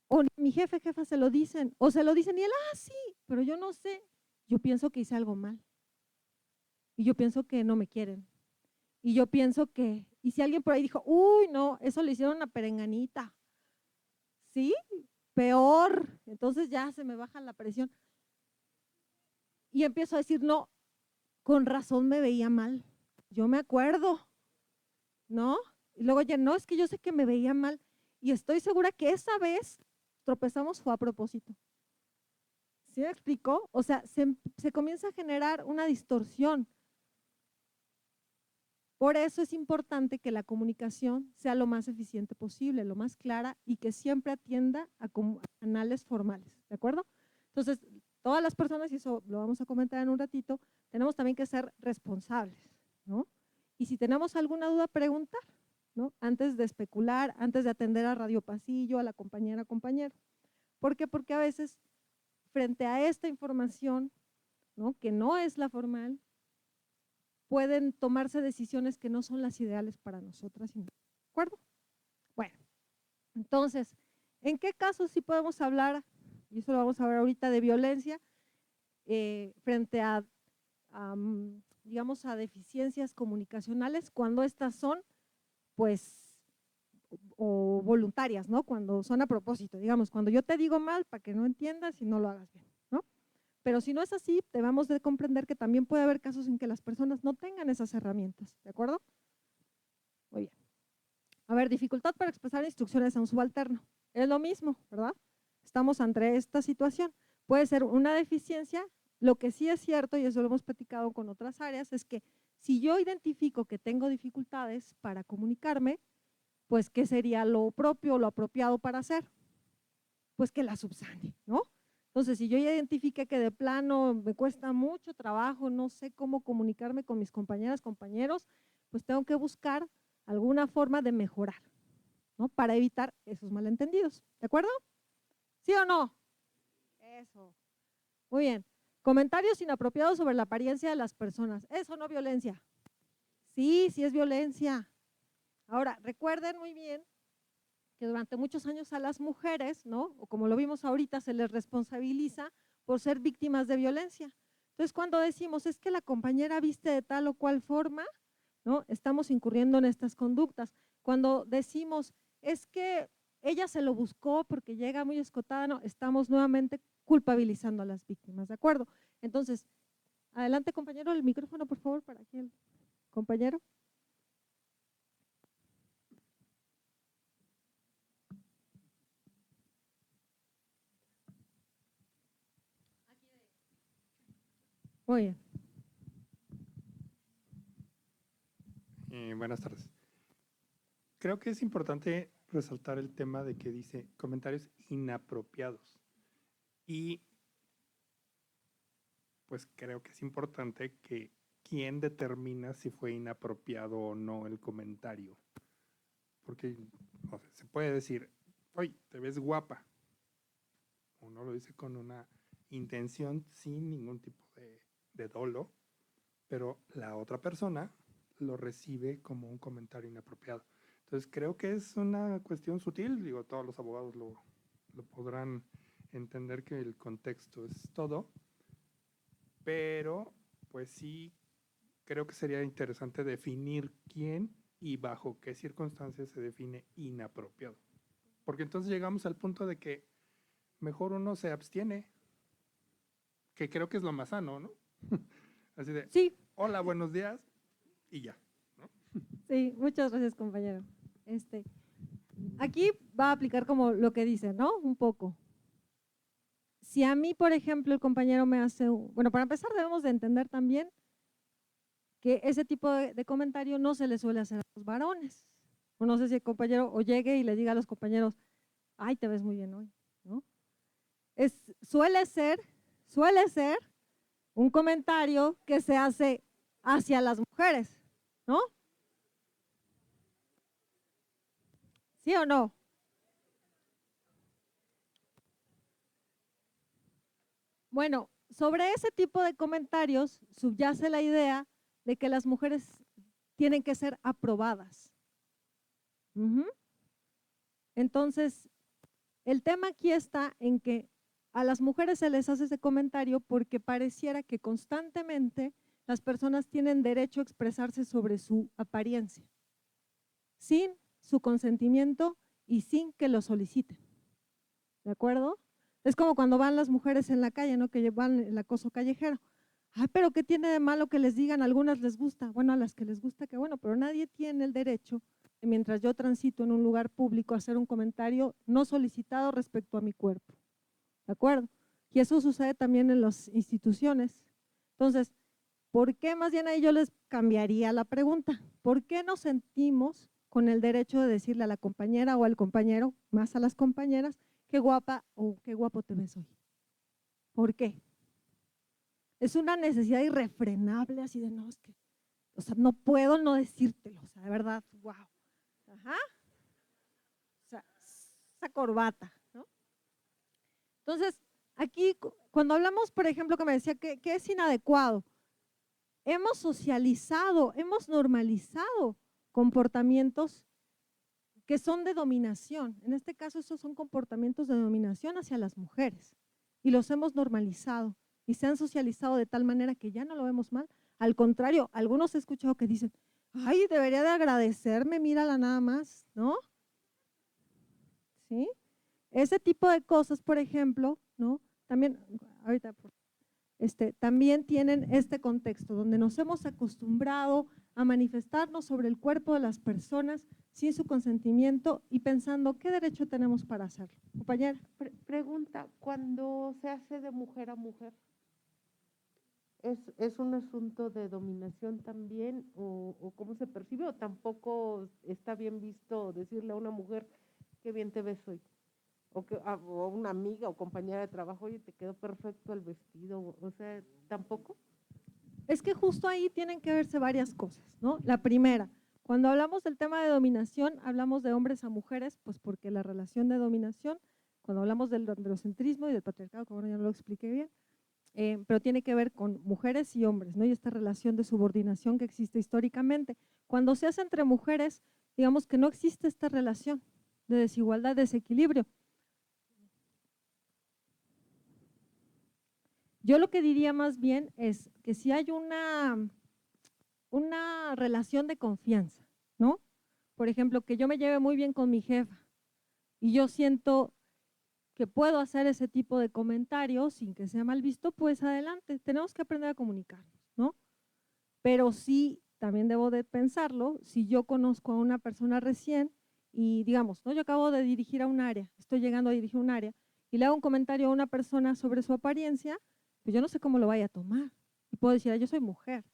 B: O mi jefa se lo dicen, o se lo dicen y él, sí, pero yo no sé. Yo pienso que hice algo mal. Y yo pienso que no me quieren. Y yo pienso que, y si alguien por ahí dijo, uy, no, eso le hicieron a perenganita. ¿Sí? Peor. Entonces ya se me baja la presión. Y empiezo a decir, no, con razón me veía mal. Yo me acuerdo, ¿no? Y luego ya, no, es que yo sé que me veía mal. Y estoy segura que esa vez tropezamos fue a propósito. ¿Sí me explicó? O sea, se comienza a generar una distorsión. Por eso es importante que la comunicación sea lo más eficiente posible, lo más clara y que siempre atienda a canales formales, ¿de acuerdo? Entonces, todas las personas, y eso lo vamos a comentar en un ratito, tenemos también que ser responsables, ¿no? Y si tenemos alguna duda, preguntar, ¿no? Antes de especular, antes de atender a radio pasillo, a la compañero. ¿Por qué? Porque a veces, frente a esta información, ¿no? Que no es la formal, pueden tomarse decisiones que no son las ideales para nosotras, ¿de acuerdo? Bueno, entonces, ¿en qué casos sí podemos hablar y eso lo vamos a ver ahorita, de violencia frente a, digamos, a deficiencias comunicacionales cuando estas son, pues, o voluntarias, ¿no? Cuando son a propósito, digamos, cuando yo te digo mal para que no entiendas y no lo hagas bien, ¿no? Pero si no es así, debemos de comprender que también puede haber casos en que las personas no tengan esas herramientas, ¿de acuerdo? Muy bien. A ver, dificultad para expresar instrucciones a un subalterno. Es lo mismo, ¿verdad? Estamos ante esta situación. Puede ser una deficiencia. Lo que sí es cierto, y eso lo hemos platicado con otras áreas, es que si yo identifico que tengo dificultades para comunicarme, pues ¿qué sería lo propio, lo apropiado para hacer? Pues que la subsane, ¿no? Entonces, si yo ya identifique que de plano me cuesta mucho trabajo, no sé cómo comunicarme con mis compañeras, compañeros, pues tengo que buscar alguna forma de mejorar, ¿no? Para evitar esos malentendidos, ¿de acuerdo? ¿Sí o no? Eso. Muy bien. Comentarios inapropiados sobre la apariencia de las personas. ¿Eso no violencia? Sí, sí es violencia. Ahora, recuerden muy bien que durante muchos años a las mujeres, ¿no? O como lo vimos ahorita, se les responsabiliza por ser víctimas de violencia. Entonces, cuando decimos, es que la compañera viste de tal o cual forma, ¿no? Estamos incurriendo en estas conductas. Cuando decimos, es que ella se lo buscó porque llega muy escotada, no, estamos nuevamente culpabilizando a las víctimas, ¿de acuerdo? Entonces, adelante compañero, el micrófono por favor para aquí el compañero. Muy bien.
E: Buenas tardes. Creo que es importante resaltar el tema de que dice comentarios inapropiados. Y pues creo que es importante que quién determina si fue inapropiado o no el comentario. Porque o sea, se puede decir, oye, te ves guapa. Uno lo dice con una intención sin ningún tipo de dolo, pero la otra persona lo recibe como un comentario inapropiado. Entonces creo que es una cuestión sutil, digo, todos los abogados lo podrán entender que el contexto es todo, pero pues sí creo que sería interesante definir quién y bajo qué circunstancias se define inapropiado. Porque entonces llegamos al punto de que mejor uno se abstiene, que creo que es lo más sano, ¿no? Así de,
B: Sí.
E: hola, buenos días, y ya, ¿no?
B: Sí, muchas gracias compañero. Aquí va a aplicar como lo que dice, ¿no? Un poco. Si a mí, por ejemplo, el compañero me hace, bueno, para empezar debemos de entender también que ese tipo de comentario no se le suele hacer a los varones. O no sé si el compañero o llegue y le diga a los compañeros, ay, te ves muy bien hoy, ¿no? Suele ser un comentario que se hace hacia las mujeres, ¿no? ¿Sí o no? Bueno, sobre ese tipo de comentarios subyace la idea de que las mujeres tienen que ser aprobadas. Entonces, el tema aquí está en que a las mujeres se les hace ese comentario porque pareciera que constantemente las personas tienen derecho a expresarse sobre su apariencia, sin su consentimiento y sin que lo soliciten. ¿De acuerdo? Es como cuando van las mujeres en la calle, ¿no? Que llevan el acoso callejero. Ay, pero ¿qué tiene de malo que les digan? A algunas les gusta. Bueno, a las que les gusta, que bueno, pero nadie tiene el derecho, mientras yo transito en un lugar público, a hacer un comentario no solicitado respecto a mi cuerpo. ¿De acuerdo? Y eso sucede también en las instituciones. Entonces, ¿por qué más bien ahí yo les cambiaría la pregunta? ¿Por qué nos sentimos con el derecho de decirle a la compañera o al compañero, más a las compañeras, qué guapa o qué guapo te ves hoy? ¿Por qué? Es una necesidad irrefrenable, así de no, es que, o sea, no puedo no decírtelo, o sea, de verdad, wow. Ajá. O sea, esa corbata, ¿no? Entonces, aquí, cuando hablamos, por ejemplo, que me decía que es inadecuado, hemos socializado, hemos normalizado comportamientos que son de dominación. En este caso, esos son comportamientos de dominación hacia las mujeres. y los hemos normalizado y se han socializado de tal manera que ya no lo vemos mal. Al contrario, algunos he escuchado que dicen, ay, debería de agradecerme, mírala nada más, ¿no? ¿Sí? Ese tipo de cosas, por ejemplo, ¿no? También, ahorita, también tienen este contexto donde nos hemos acostumbrado a manifestarnos sobre el cuerpo de las personas sin su consentimiento y pensando qué derecho tenemos para hacerlo. Compañera.
D: Pregunta, ¿cuando se hace de mujer a mujer? ¿Es un asunto de dominación también o cómo se percibe o tampoco está bien visto decirle a una mujer qué bien te ves hoy? O una amiga o compañera de trabajo, oye, te quedó perfecto el vestido, o sea, ¿tampoco?
B: Es que justo ahí tienen que verse varias cosas, ¿no? La primera, cuando hablamos del tema de dominación, hablamos de hombres a mujeres, pues porque la relación de dominación, cuando hablamos del androcentrismo y del patriarcado, como ahora ya no lo expliqué bien, pero tiene que ver con mujeres y hombres, ¿no? Y esta relación de subordinación que existe históricamente. Cuando se hace entre mujeres, digamos que no existe esta relación de desigualdad, desequilibrio. Yo lo que diría más bien es que si hay una relación de confianza, ¿no? Por ejemplo, que yo me lleve muy bien con mi jefa y yo siento que puedo hacer ese tipo de comentarios sin que sea mal visto, pues adelante, tenemos que aprender a comunicarnos, ¿no? Pero sí, también debo de pensarlo, si yo conozco a una persona recién y digamos, ¿no? Yo acabo de dirigir a un área, estoy llegando a dirigir un área y le hago un comentario a una persona sobre su apariencia, pues yo no sé cómo lo vaya a tomar. Y puedo decir, yo soy mujer.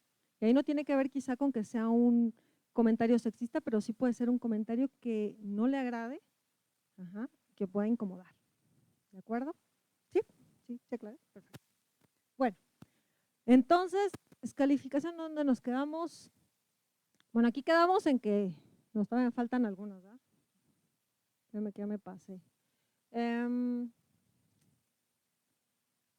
B: Y ahí no tiene que ver quizá con que sea un comentario sexista, pero sí puede ser un comentario que no le agrade, que pueda incomodar. ¿De acuerdo? ¿Sí? ¿Sí? ¿Se aclara? Perfecto. Bueno, entonces, descalificación, ¿dónde nos quedamos? Bueno, aquí quedamos en que nos todavía faltan algunos, ¿verdad? Déjame que ya me pasé.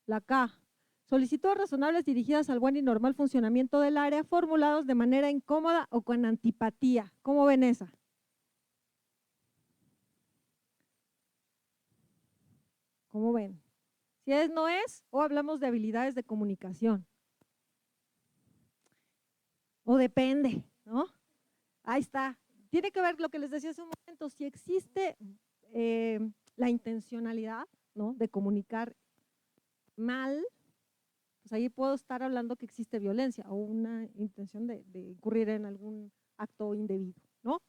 B: La K. Solicitudes razonables dirigidas al buen y normal funcionamiento del área, formulados de manera incómoda o con antipatía. ¿Cómo ven esa? ¿Cómo ven? Si es, no es, o hablamos de habilidades de comunicación. O depende, ¿no? Ahí está. Tiene que ver lo que les decía hace un momento, si existe la intencionalidad, ¿no? De comunicar mal, pues ahí puedo estar hablando que existe violencia o una intención de incurrir en algún acto indebido, ¿no?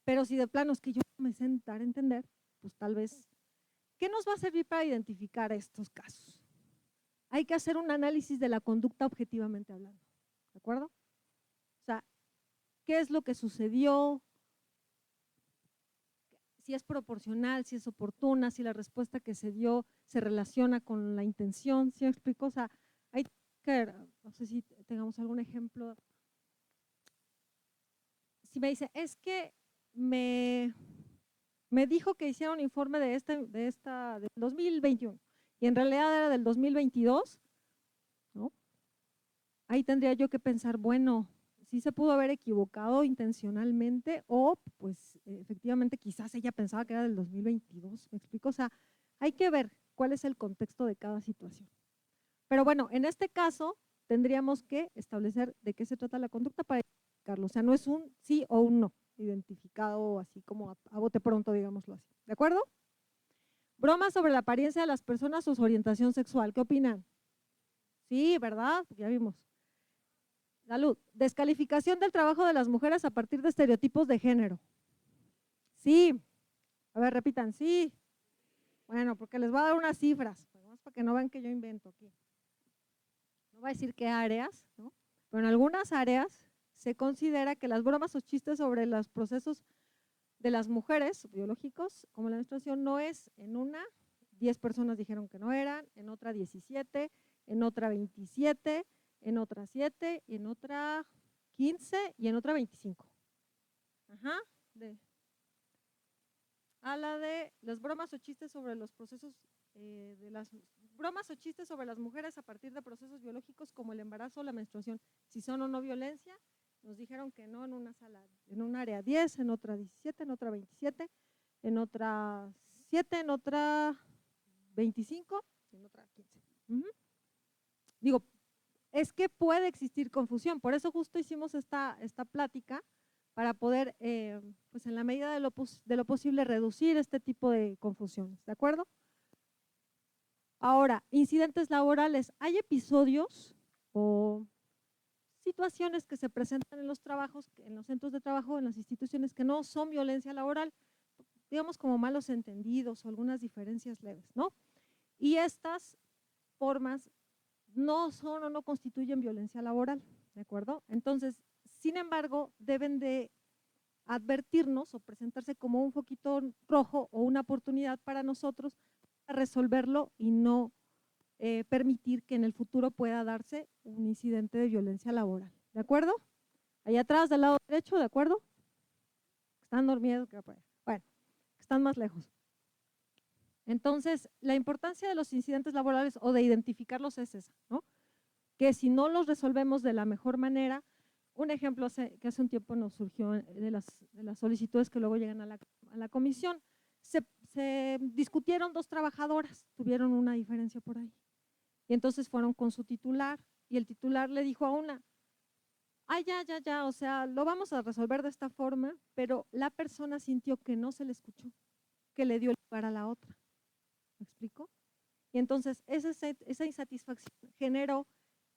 B: Pero si de plano es que yo me sentar a entender, pues tal vez, ¿qué nos va a servir para identificar estos casos? Hay que hacer un análisis de la conducta objetivamente hablando, ¿de acuerdo? O sea, ¿qué es lo que sucedió? Si es proporcional, si es oportuna, si la respuesta que se dio se relaciona con la intención, ¿sí me explico? O sea, hay que, no sé si tengamos algún ejemplo. Si me dice, es que me dijo que hiciera un informe del 2021 y en realidad era del 2022, ¿no? Ahí tendría yo que pensar, bueno, sí se pudo haber equivocado intencionalmente o pues efectivamente quizás ella pensaba que era del 2022, ¿me explico? O sea, hay que ver cuál es el contexto de cada situación. Pero bueno, en este caso tendríamos que establecer de qué se trata la conducta para identificarlo. O sea, no es un sí o un no identificado así como a bote pronto, digámoslo así. ¿De acuerdo? Bromas sobre la apariencia de las personas o su orientación sexual. ¿Qué opinan? Sí, ¿verdad? Ya vimos. Salud. Descalificación del trabajo de las mujeres a partir de estereotipos de género. Sí. A ver, repitan, sí. Bueno, porque les voy a dar unas cifras, para que no vean que yo invento aquí. No voy a decir qué áreas, ¿no? Pero en algunas áreas se considera que las bromas o chistes sobre los procesos de las mujeres biológicos, como la menstruación, no es en una, 10 personas dijeron que no eran, en otra 17, en otra 27, en otra 7, en otra 15 y en otra 25. Ajá. A la de las bromas o chistes sobre los procesos de las bromas o chistes sobre las mujeres a partir de procesos biológicos como el embarazo o la menstruación, si son o no violencia, nos dijeron que no en una sala, en un área 10, en otra 17, en otra 27, en otra 7, en otra 25, sin otra 15. Digo, es que puede existir confusión, por eso justo hicimos esta plática para poder, pues en la medida de lo posible, reducir este tipo de confusiones, ¿de acuerdo? Ahora, incidentes laborales. Hay episodios o situaciones que se presentan en los trabajos, en los centros de trabajo, en las instituciones que no son violencia laboral, digamos como malos entendidos o algunas diferencias leves, ¿no? Y estas formas no son o no constituyen violencia laboral, ¿de acuerdo? Entonces, sin embargo, deben de advertirnos o presentarse como un foquito rojo o una oportunidad para nosotros para resolverlo y no permitir que en el futuro pueda darse un incidente de violencia laboral, ¿de acuerdo? Allá atrás del lado derecho, ¿de acuerdo? Están dormidos, bueno, están más lejos. Entonces, la importancia de los incidentes laborales o de identificarlos es esa, ¿no? Que si no los resolvemos de la mejor manera, un ejemplo que hace un tiempo nos surgió de las solicitudes que luego llegan a la comisión, se discutieron 2 trabajadoras, tuvieron una diferencia por ahí. Y entonces fueron con su titular y el titular le dijo a una, ay, ya, o sea, lo vamos a resolver de esta forma, pero la persona sintió que no se le escuchó, que le dio lugar a la otra. ¿Me explico? Y entonces esa insatisfacción generó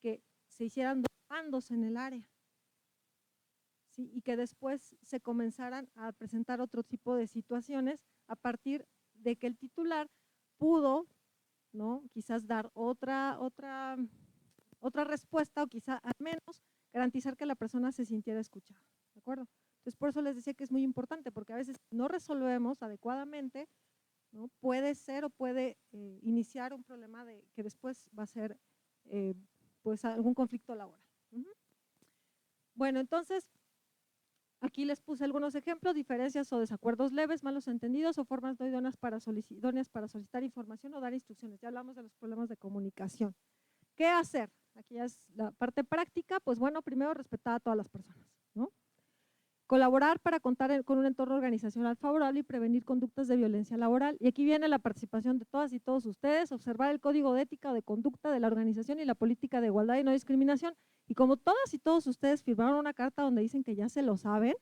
B: que se hicieran 2 bandos en el área, ¿sí? Y que después se comenzaran a presentar otro tipo de situaciones a partir de que el titular pudo, ¿no? Quizás dar otra respuesta o quizá al menos garantizar que la persona se sintiera escuchada, ¿de acuerdo? Entonces, por eso les decía que es muy importante, porque a veces no resolvemos adecuadamente, ¿no? Puede ser o puede iniciar un problema que después va a ser pues algún conflicto laboral. Bueno, entonces, aquí les puse algunos ejemplos: diferencias o desacuerdos leves, malos entendidos o formas no idóneas para solicitar información o dar instrucciones. Ya hablamos de los problemas de comunicación. ¿Qué hacer? Aquí ya es la parte práctica. Pues bueno, primero respetar a todas las personas, ¿no? Colaborar para contar con un entorno organizacional favorable y prevenir conductas de violencia laboral. Y aquí viene la participación de todas y todos ustedes, observar el código de ética o de conducta de la organización y la política de igualdad y no discriminación. Y como todas y todos ustedes firmaron una carta donde dicen que ya se lo saben,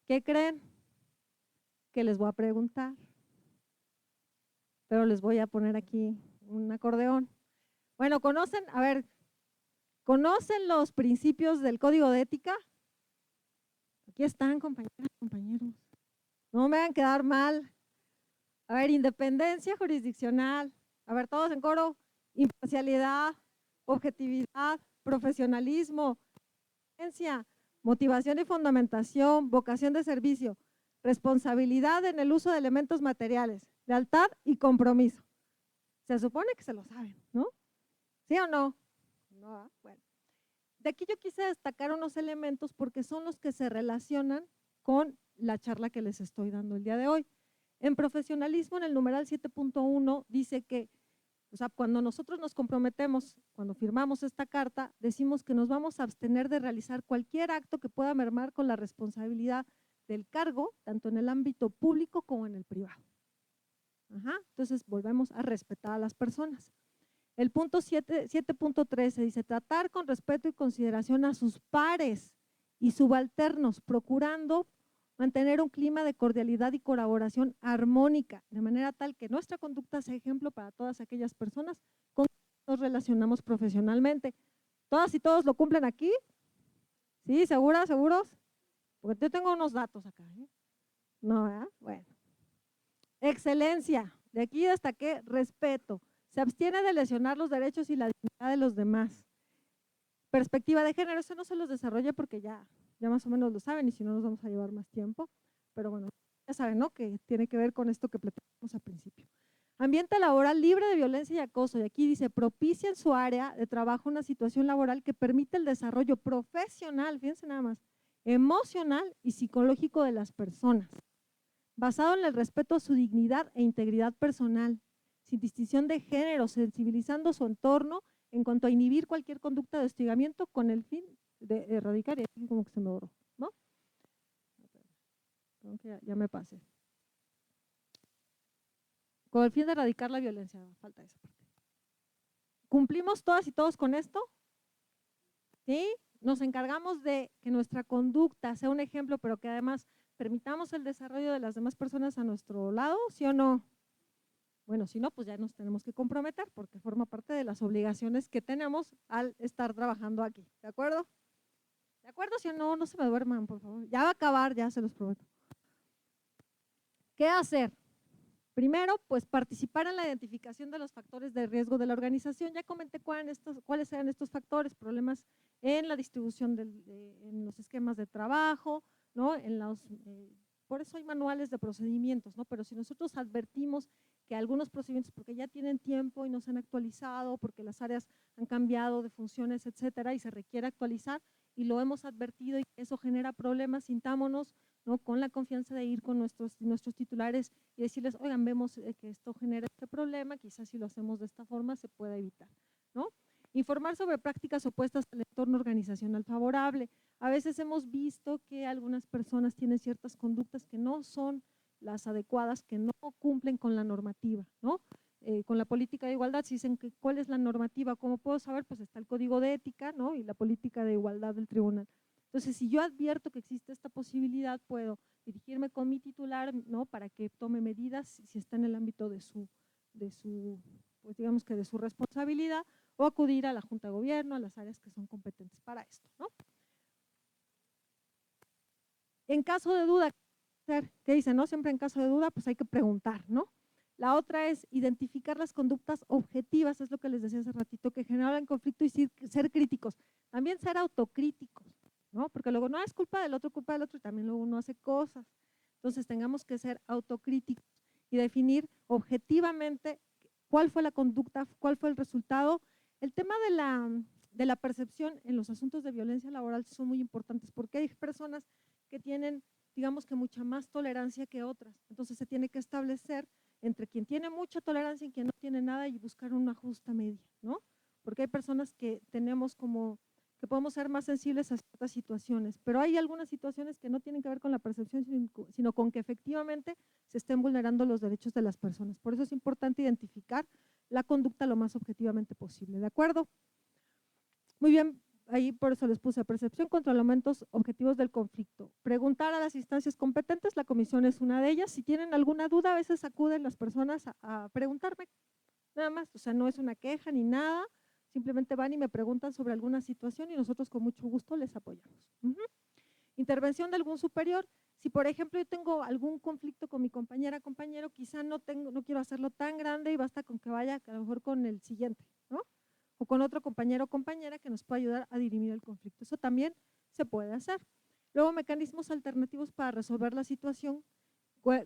B: ¿qué creen? Que les voy a preguntar, pero les voy a poner aquí un acordeón. Bueno, ¿conocen? A ver, ¿conocen los principios del código de ética? Aquí están, compañeras, compañeros. No me hagan quedar mal. A ver, independencia jurisdiccional. A ver, todos en coro. Imparcialidad, objetividad, profesionalismo, motivación y fundamentación, vocación de servicio, responsabilidad en el uso de elementos materiales, lealtad y compromiso. Se supone que se lo saben, ¿no? ¿Sí o no? No, bueno. De aquí yo quise destacar unos elementos porque son los que se relacionan con la charla que les estoy dando el día de hoy. En profesionalismo, en el numeral 7.1 dice que, o sea, cuando nosotros nos comprometemos, cuando firmamos esta carta, decimos que nos vamos a abstener de realizar cualquier acto que pueda mermar con la responsabilidad del cargo, tanto en el ámbito público como en el privado. Entonces volvemos a respetar a las personas. El punto 7.13 dice, tratar con respeto y consideración a sus pares y subalternos, procurando mantener un clima de cordialidad y colaboración armónica, de manera tal que nuestra conducta sea ejemplo para todas aquellas personas con que nos relacionamos profesionalmente. ¿Todas y todos lo cumplen aquí? ¿Sí? ¿Seguras? ¿Seguros? Porque yo tengo unos datos acá, ¿eh? No, ¿verdad? Bueno. Excelencia. De aquí destaqué respeto. Se abstiene de lesionar los derechos y la dignidad de los demás. Perspectiva de género, eso no se los desarrolla porque ya más o menos lo saben y si no nos vamos a llevar más tiempo, pero bueno, ya saben, ¿no? Que tiene que ver con esto que platicamos al principio. Ambiente laboral libre de violencia y acoso, y aquí dice, propicia en su área de trabajo una situación laboral que permite el desarrollo profesional, fíjense nada más, emocional y psicológico de las personas, basado en el respeto a su dignidad e integridad personal, sin distinción de género, sensibilizando su entorno en cuanto a inhibir cualquier conducta de hostigamiento con el fin de erradicar, y aquí como que se me borró, ¿no? Creo que ya me pasé. Con el fin de erradicar la violencia, falta esa parte. ¿Cumplimos todas y todos con esto? ¿Sí? Nos encargamos de que nuestra conducta sea un ejemplo, pero que además permitamos el desarrollo de las demás personas a nuestro lado, ¿sí o no? Bueno, si no, pues ya nos tenemos que comprometer porque forma parte de las obligaciones que tenemos al estar trabajando aquí, ¿de acuerdo? ¿De acuerdo? Si o no, no se me duerman, por favor. Ya va a acabar, ya se los prometo. ¿Qué hacer? Primero, pues participar en la identificación de los factores de riesgo de la organización. Ya comenté cuáles eran estos factores, problemas en la distribución, en los esquemas de trabajo, ¿no? Por eso hay manuales de procedimientos, ¿no? Pero si nosotros advertimos que algunos procedimientos, porque ya tienen tiempo y no se han actualizado, porque las áreas han cambiado de funciones, etcétera, y se requiere actualizar, y lo hemos advertido y eso genera problemas, sintámonos, ¿no? Con la confianza de ir con nuestros titulares y decirles, oigan, vemos que esto genera este problema, quizás si lo hacemos de esta forma se pueda evitar, ¿no? Informar sobre prácticas opuestas al entorno organizacional favorable. A veces hemos visto que algunas personas tienen ciertas conductas que no son las adecuadas, que no cumplen con la normativa, ¿no? Con la política de igualdad, si dicen que cuál es la normativa, ¿cómo puedo saber? Pues está el código de ética, ¿no? Y la política de igualdad del tribunal. Entonces, si yo advierto que existe esta posibilidad, puedo dirigirme con mi titular, ¿no? Para que tome medidas si está en el ámbito de su pues digamos que de su responsabilidad, o acudir a la Junta de Gobierno, a las áreas que son competentes para esto, ¿no? En caso de duda, ¿qué dicen? ¿No? Siempre en caso de duda, pues hay que preguntar, ¿no? La otra es identificar las conductas objetivas, es lo que les decía hace ratito, que generan conflicto y ser críticos. También ser autocríticos, ¿no? Porque luego no es culpa del otro, y también luego uno hace cosas. Entonces tengamos que ser autocríticos y definir objetivamente cuál fue la conducta, cuál fue el resultado. El tema de la percepción en los asuntos de violencia laboral son muy importantes porque hay personas que tienen, digamos que mucha más tolerancia que otras. Entonces se tiene que establecer entre quien tiene mucha tolerancia y quien no tiene nada y buscar una justa media, ¿no? Porque hay personas que tenemos como, que podemos ser más sensibles a ciertas situaciones, pero hay algunas situaciones que no tienen que ver con la percepción, sino con que efectivamente se estén vulnerando los derechos de las personas. Por eso es importante identificar la conducta lo más objetivamente posible, ¿de acuerdo? Muy bien, ahí por eso les puse percepción contra elementos objetivos del conflicto. Preguntar a las instancias competentes, la comisión es una de ellas. Si tienen alguna duda, a veces acuden las personas a preguntarme, nada más, o sea, no es una queja ni nada, simplemente van y me preguntan sobre alguna situación y nosotros con mucho gusto les apoyamos. Intervención de algún superior. Si, por ejemplo, yo tengo algún conflicto con mi compañera, compañero, quizá no quiero hacerlo tan grande y basta con que vaya a lo mejor con el siguiente, ¿no? O con otro compañero o compañera que nos pueda ayudar a dirimir el conflicto. Eso también se puede hacer. Luego, mecanismos alternativos para resolver la situación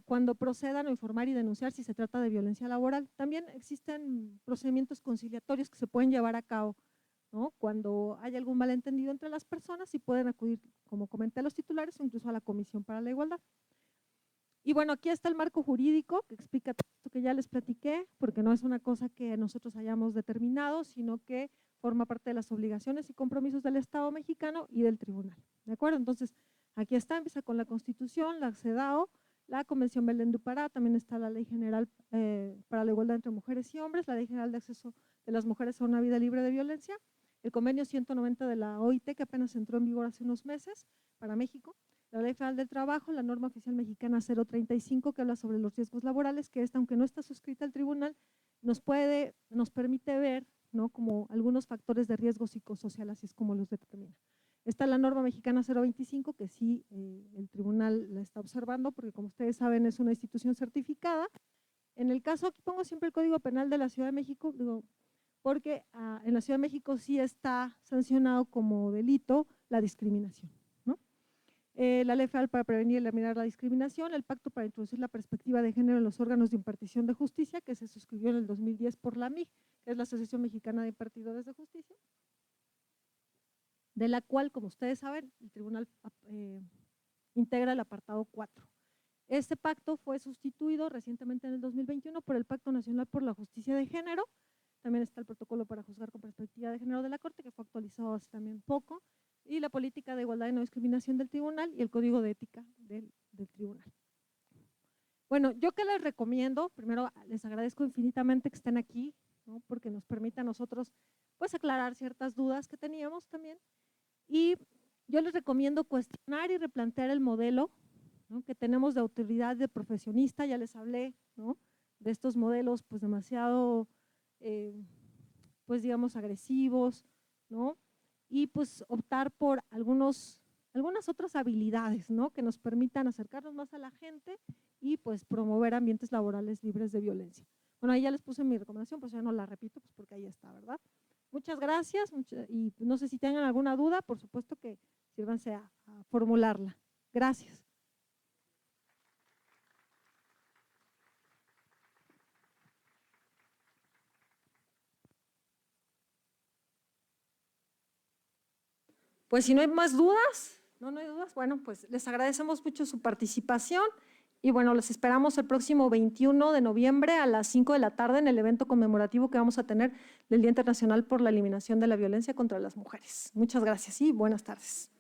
B: cuando procedan a informar y denunciar si se trata de violencia laboral. También existen procedimientos conciliatorios que se pueden llevar a cabo, ¿no? Cuando hay algún malentendido entre las personas y pueden acudir, como comenté, a los titulares o incluso a la Comisión para la Igualdad. Y bueno, aquí está el marco jurídico que explica todo esto que ya les platiqué, porque no es una cosa que nosotros hayamos determinado, sino que forma parte de las obligaciones y compromisos del Estado mexicano y del tribunal, ¿de acuerdo? Entonces, aquí está, empieza con la Constitución, la CEDAW, la Convención Belén do Pará, también está la Ley General para la Igualdad entre Mujeres y Hombres, la Ley General de Acceso de las Mujeres a una Vida Libre de Violencia, el Convenio 190 de la OIT, que apenas entró en vigor hace unos meses para México, la Ley Federal del Trabajo, la norma oficial mexicana 035 que habla sobre los riesgos laborales, que esta, aunque no está suscrita al tribunal, nos permite ver, ¿no? Como algunos factores de riesgo psicosocial, así es como los determina. Está la norma mexicana 025 que sí el tribunal la está observando porque como ustedes saben es una institución certificada. En el caso, aquí pongo siempre el Código Penal de la Ciudad de México, digo, porque en la Ciudad de México sí está sancionado como delito la discriminación. La Ley Federal para prevenir y eliminar la discriminación, el Pacto para introducir la perspectiva de género en los órganos de impartición de justicia, que se suscribió en el 2010 por la AMIJ, que es la Asociación Mexicana de Impartidores de Justicia, de la cual, como ustedes saben, el tribunal integra el apartado 4. Este pacto fue sustituido recientemente en el 2021 por el Pacto Nacional por la Justicia de Género. También está el protocolo para juzgar con perspectiva de género de la Corte, que fue actualizado hace también poco, y la política de igualdad y no discriminación del tribunal y el código de ética del tribunal. Bueno, yo que les recomiendo, primero les agradezco infinitamente que estén aquí, ¿no? Porque nos permite a nosotros pues aclarar ciertas dudas que teníamos también. Y yo les recomiendo cuestionar y replantear el modelo, ¿no? Que tenemos de autoridad de profesionista, ya les hablé, ¿no? De estos modelos pues demasiado, pues digamos, agresivos, ¿no? Y pues optar por algunas otras habilidades, ¿no? Que nos permitan acercarnos más a la gente y pues promover ambientes laborales libres de violencia. Bueno, ahí ya les puse mi recomendación, pues ya no la repito, pues porque ahí está, ¿verdad? Muchas gracias y no sé si tengan alguna duda, por supuesto que sírvanse a formularla. Gracias. Pues si no hay más dudas, no hay dudas, bueno, pues les agradecemos mucho su participación y bueno, los esperamos el próximo 21 de noviembre a las 5 de la tarde en el evento conmemorativo que vamos a tener del Día Internacional por la Eliminación de la Violencia contra las Mujeres. Muchas gracias y buenas tardes.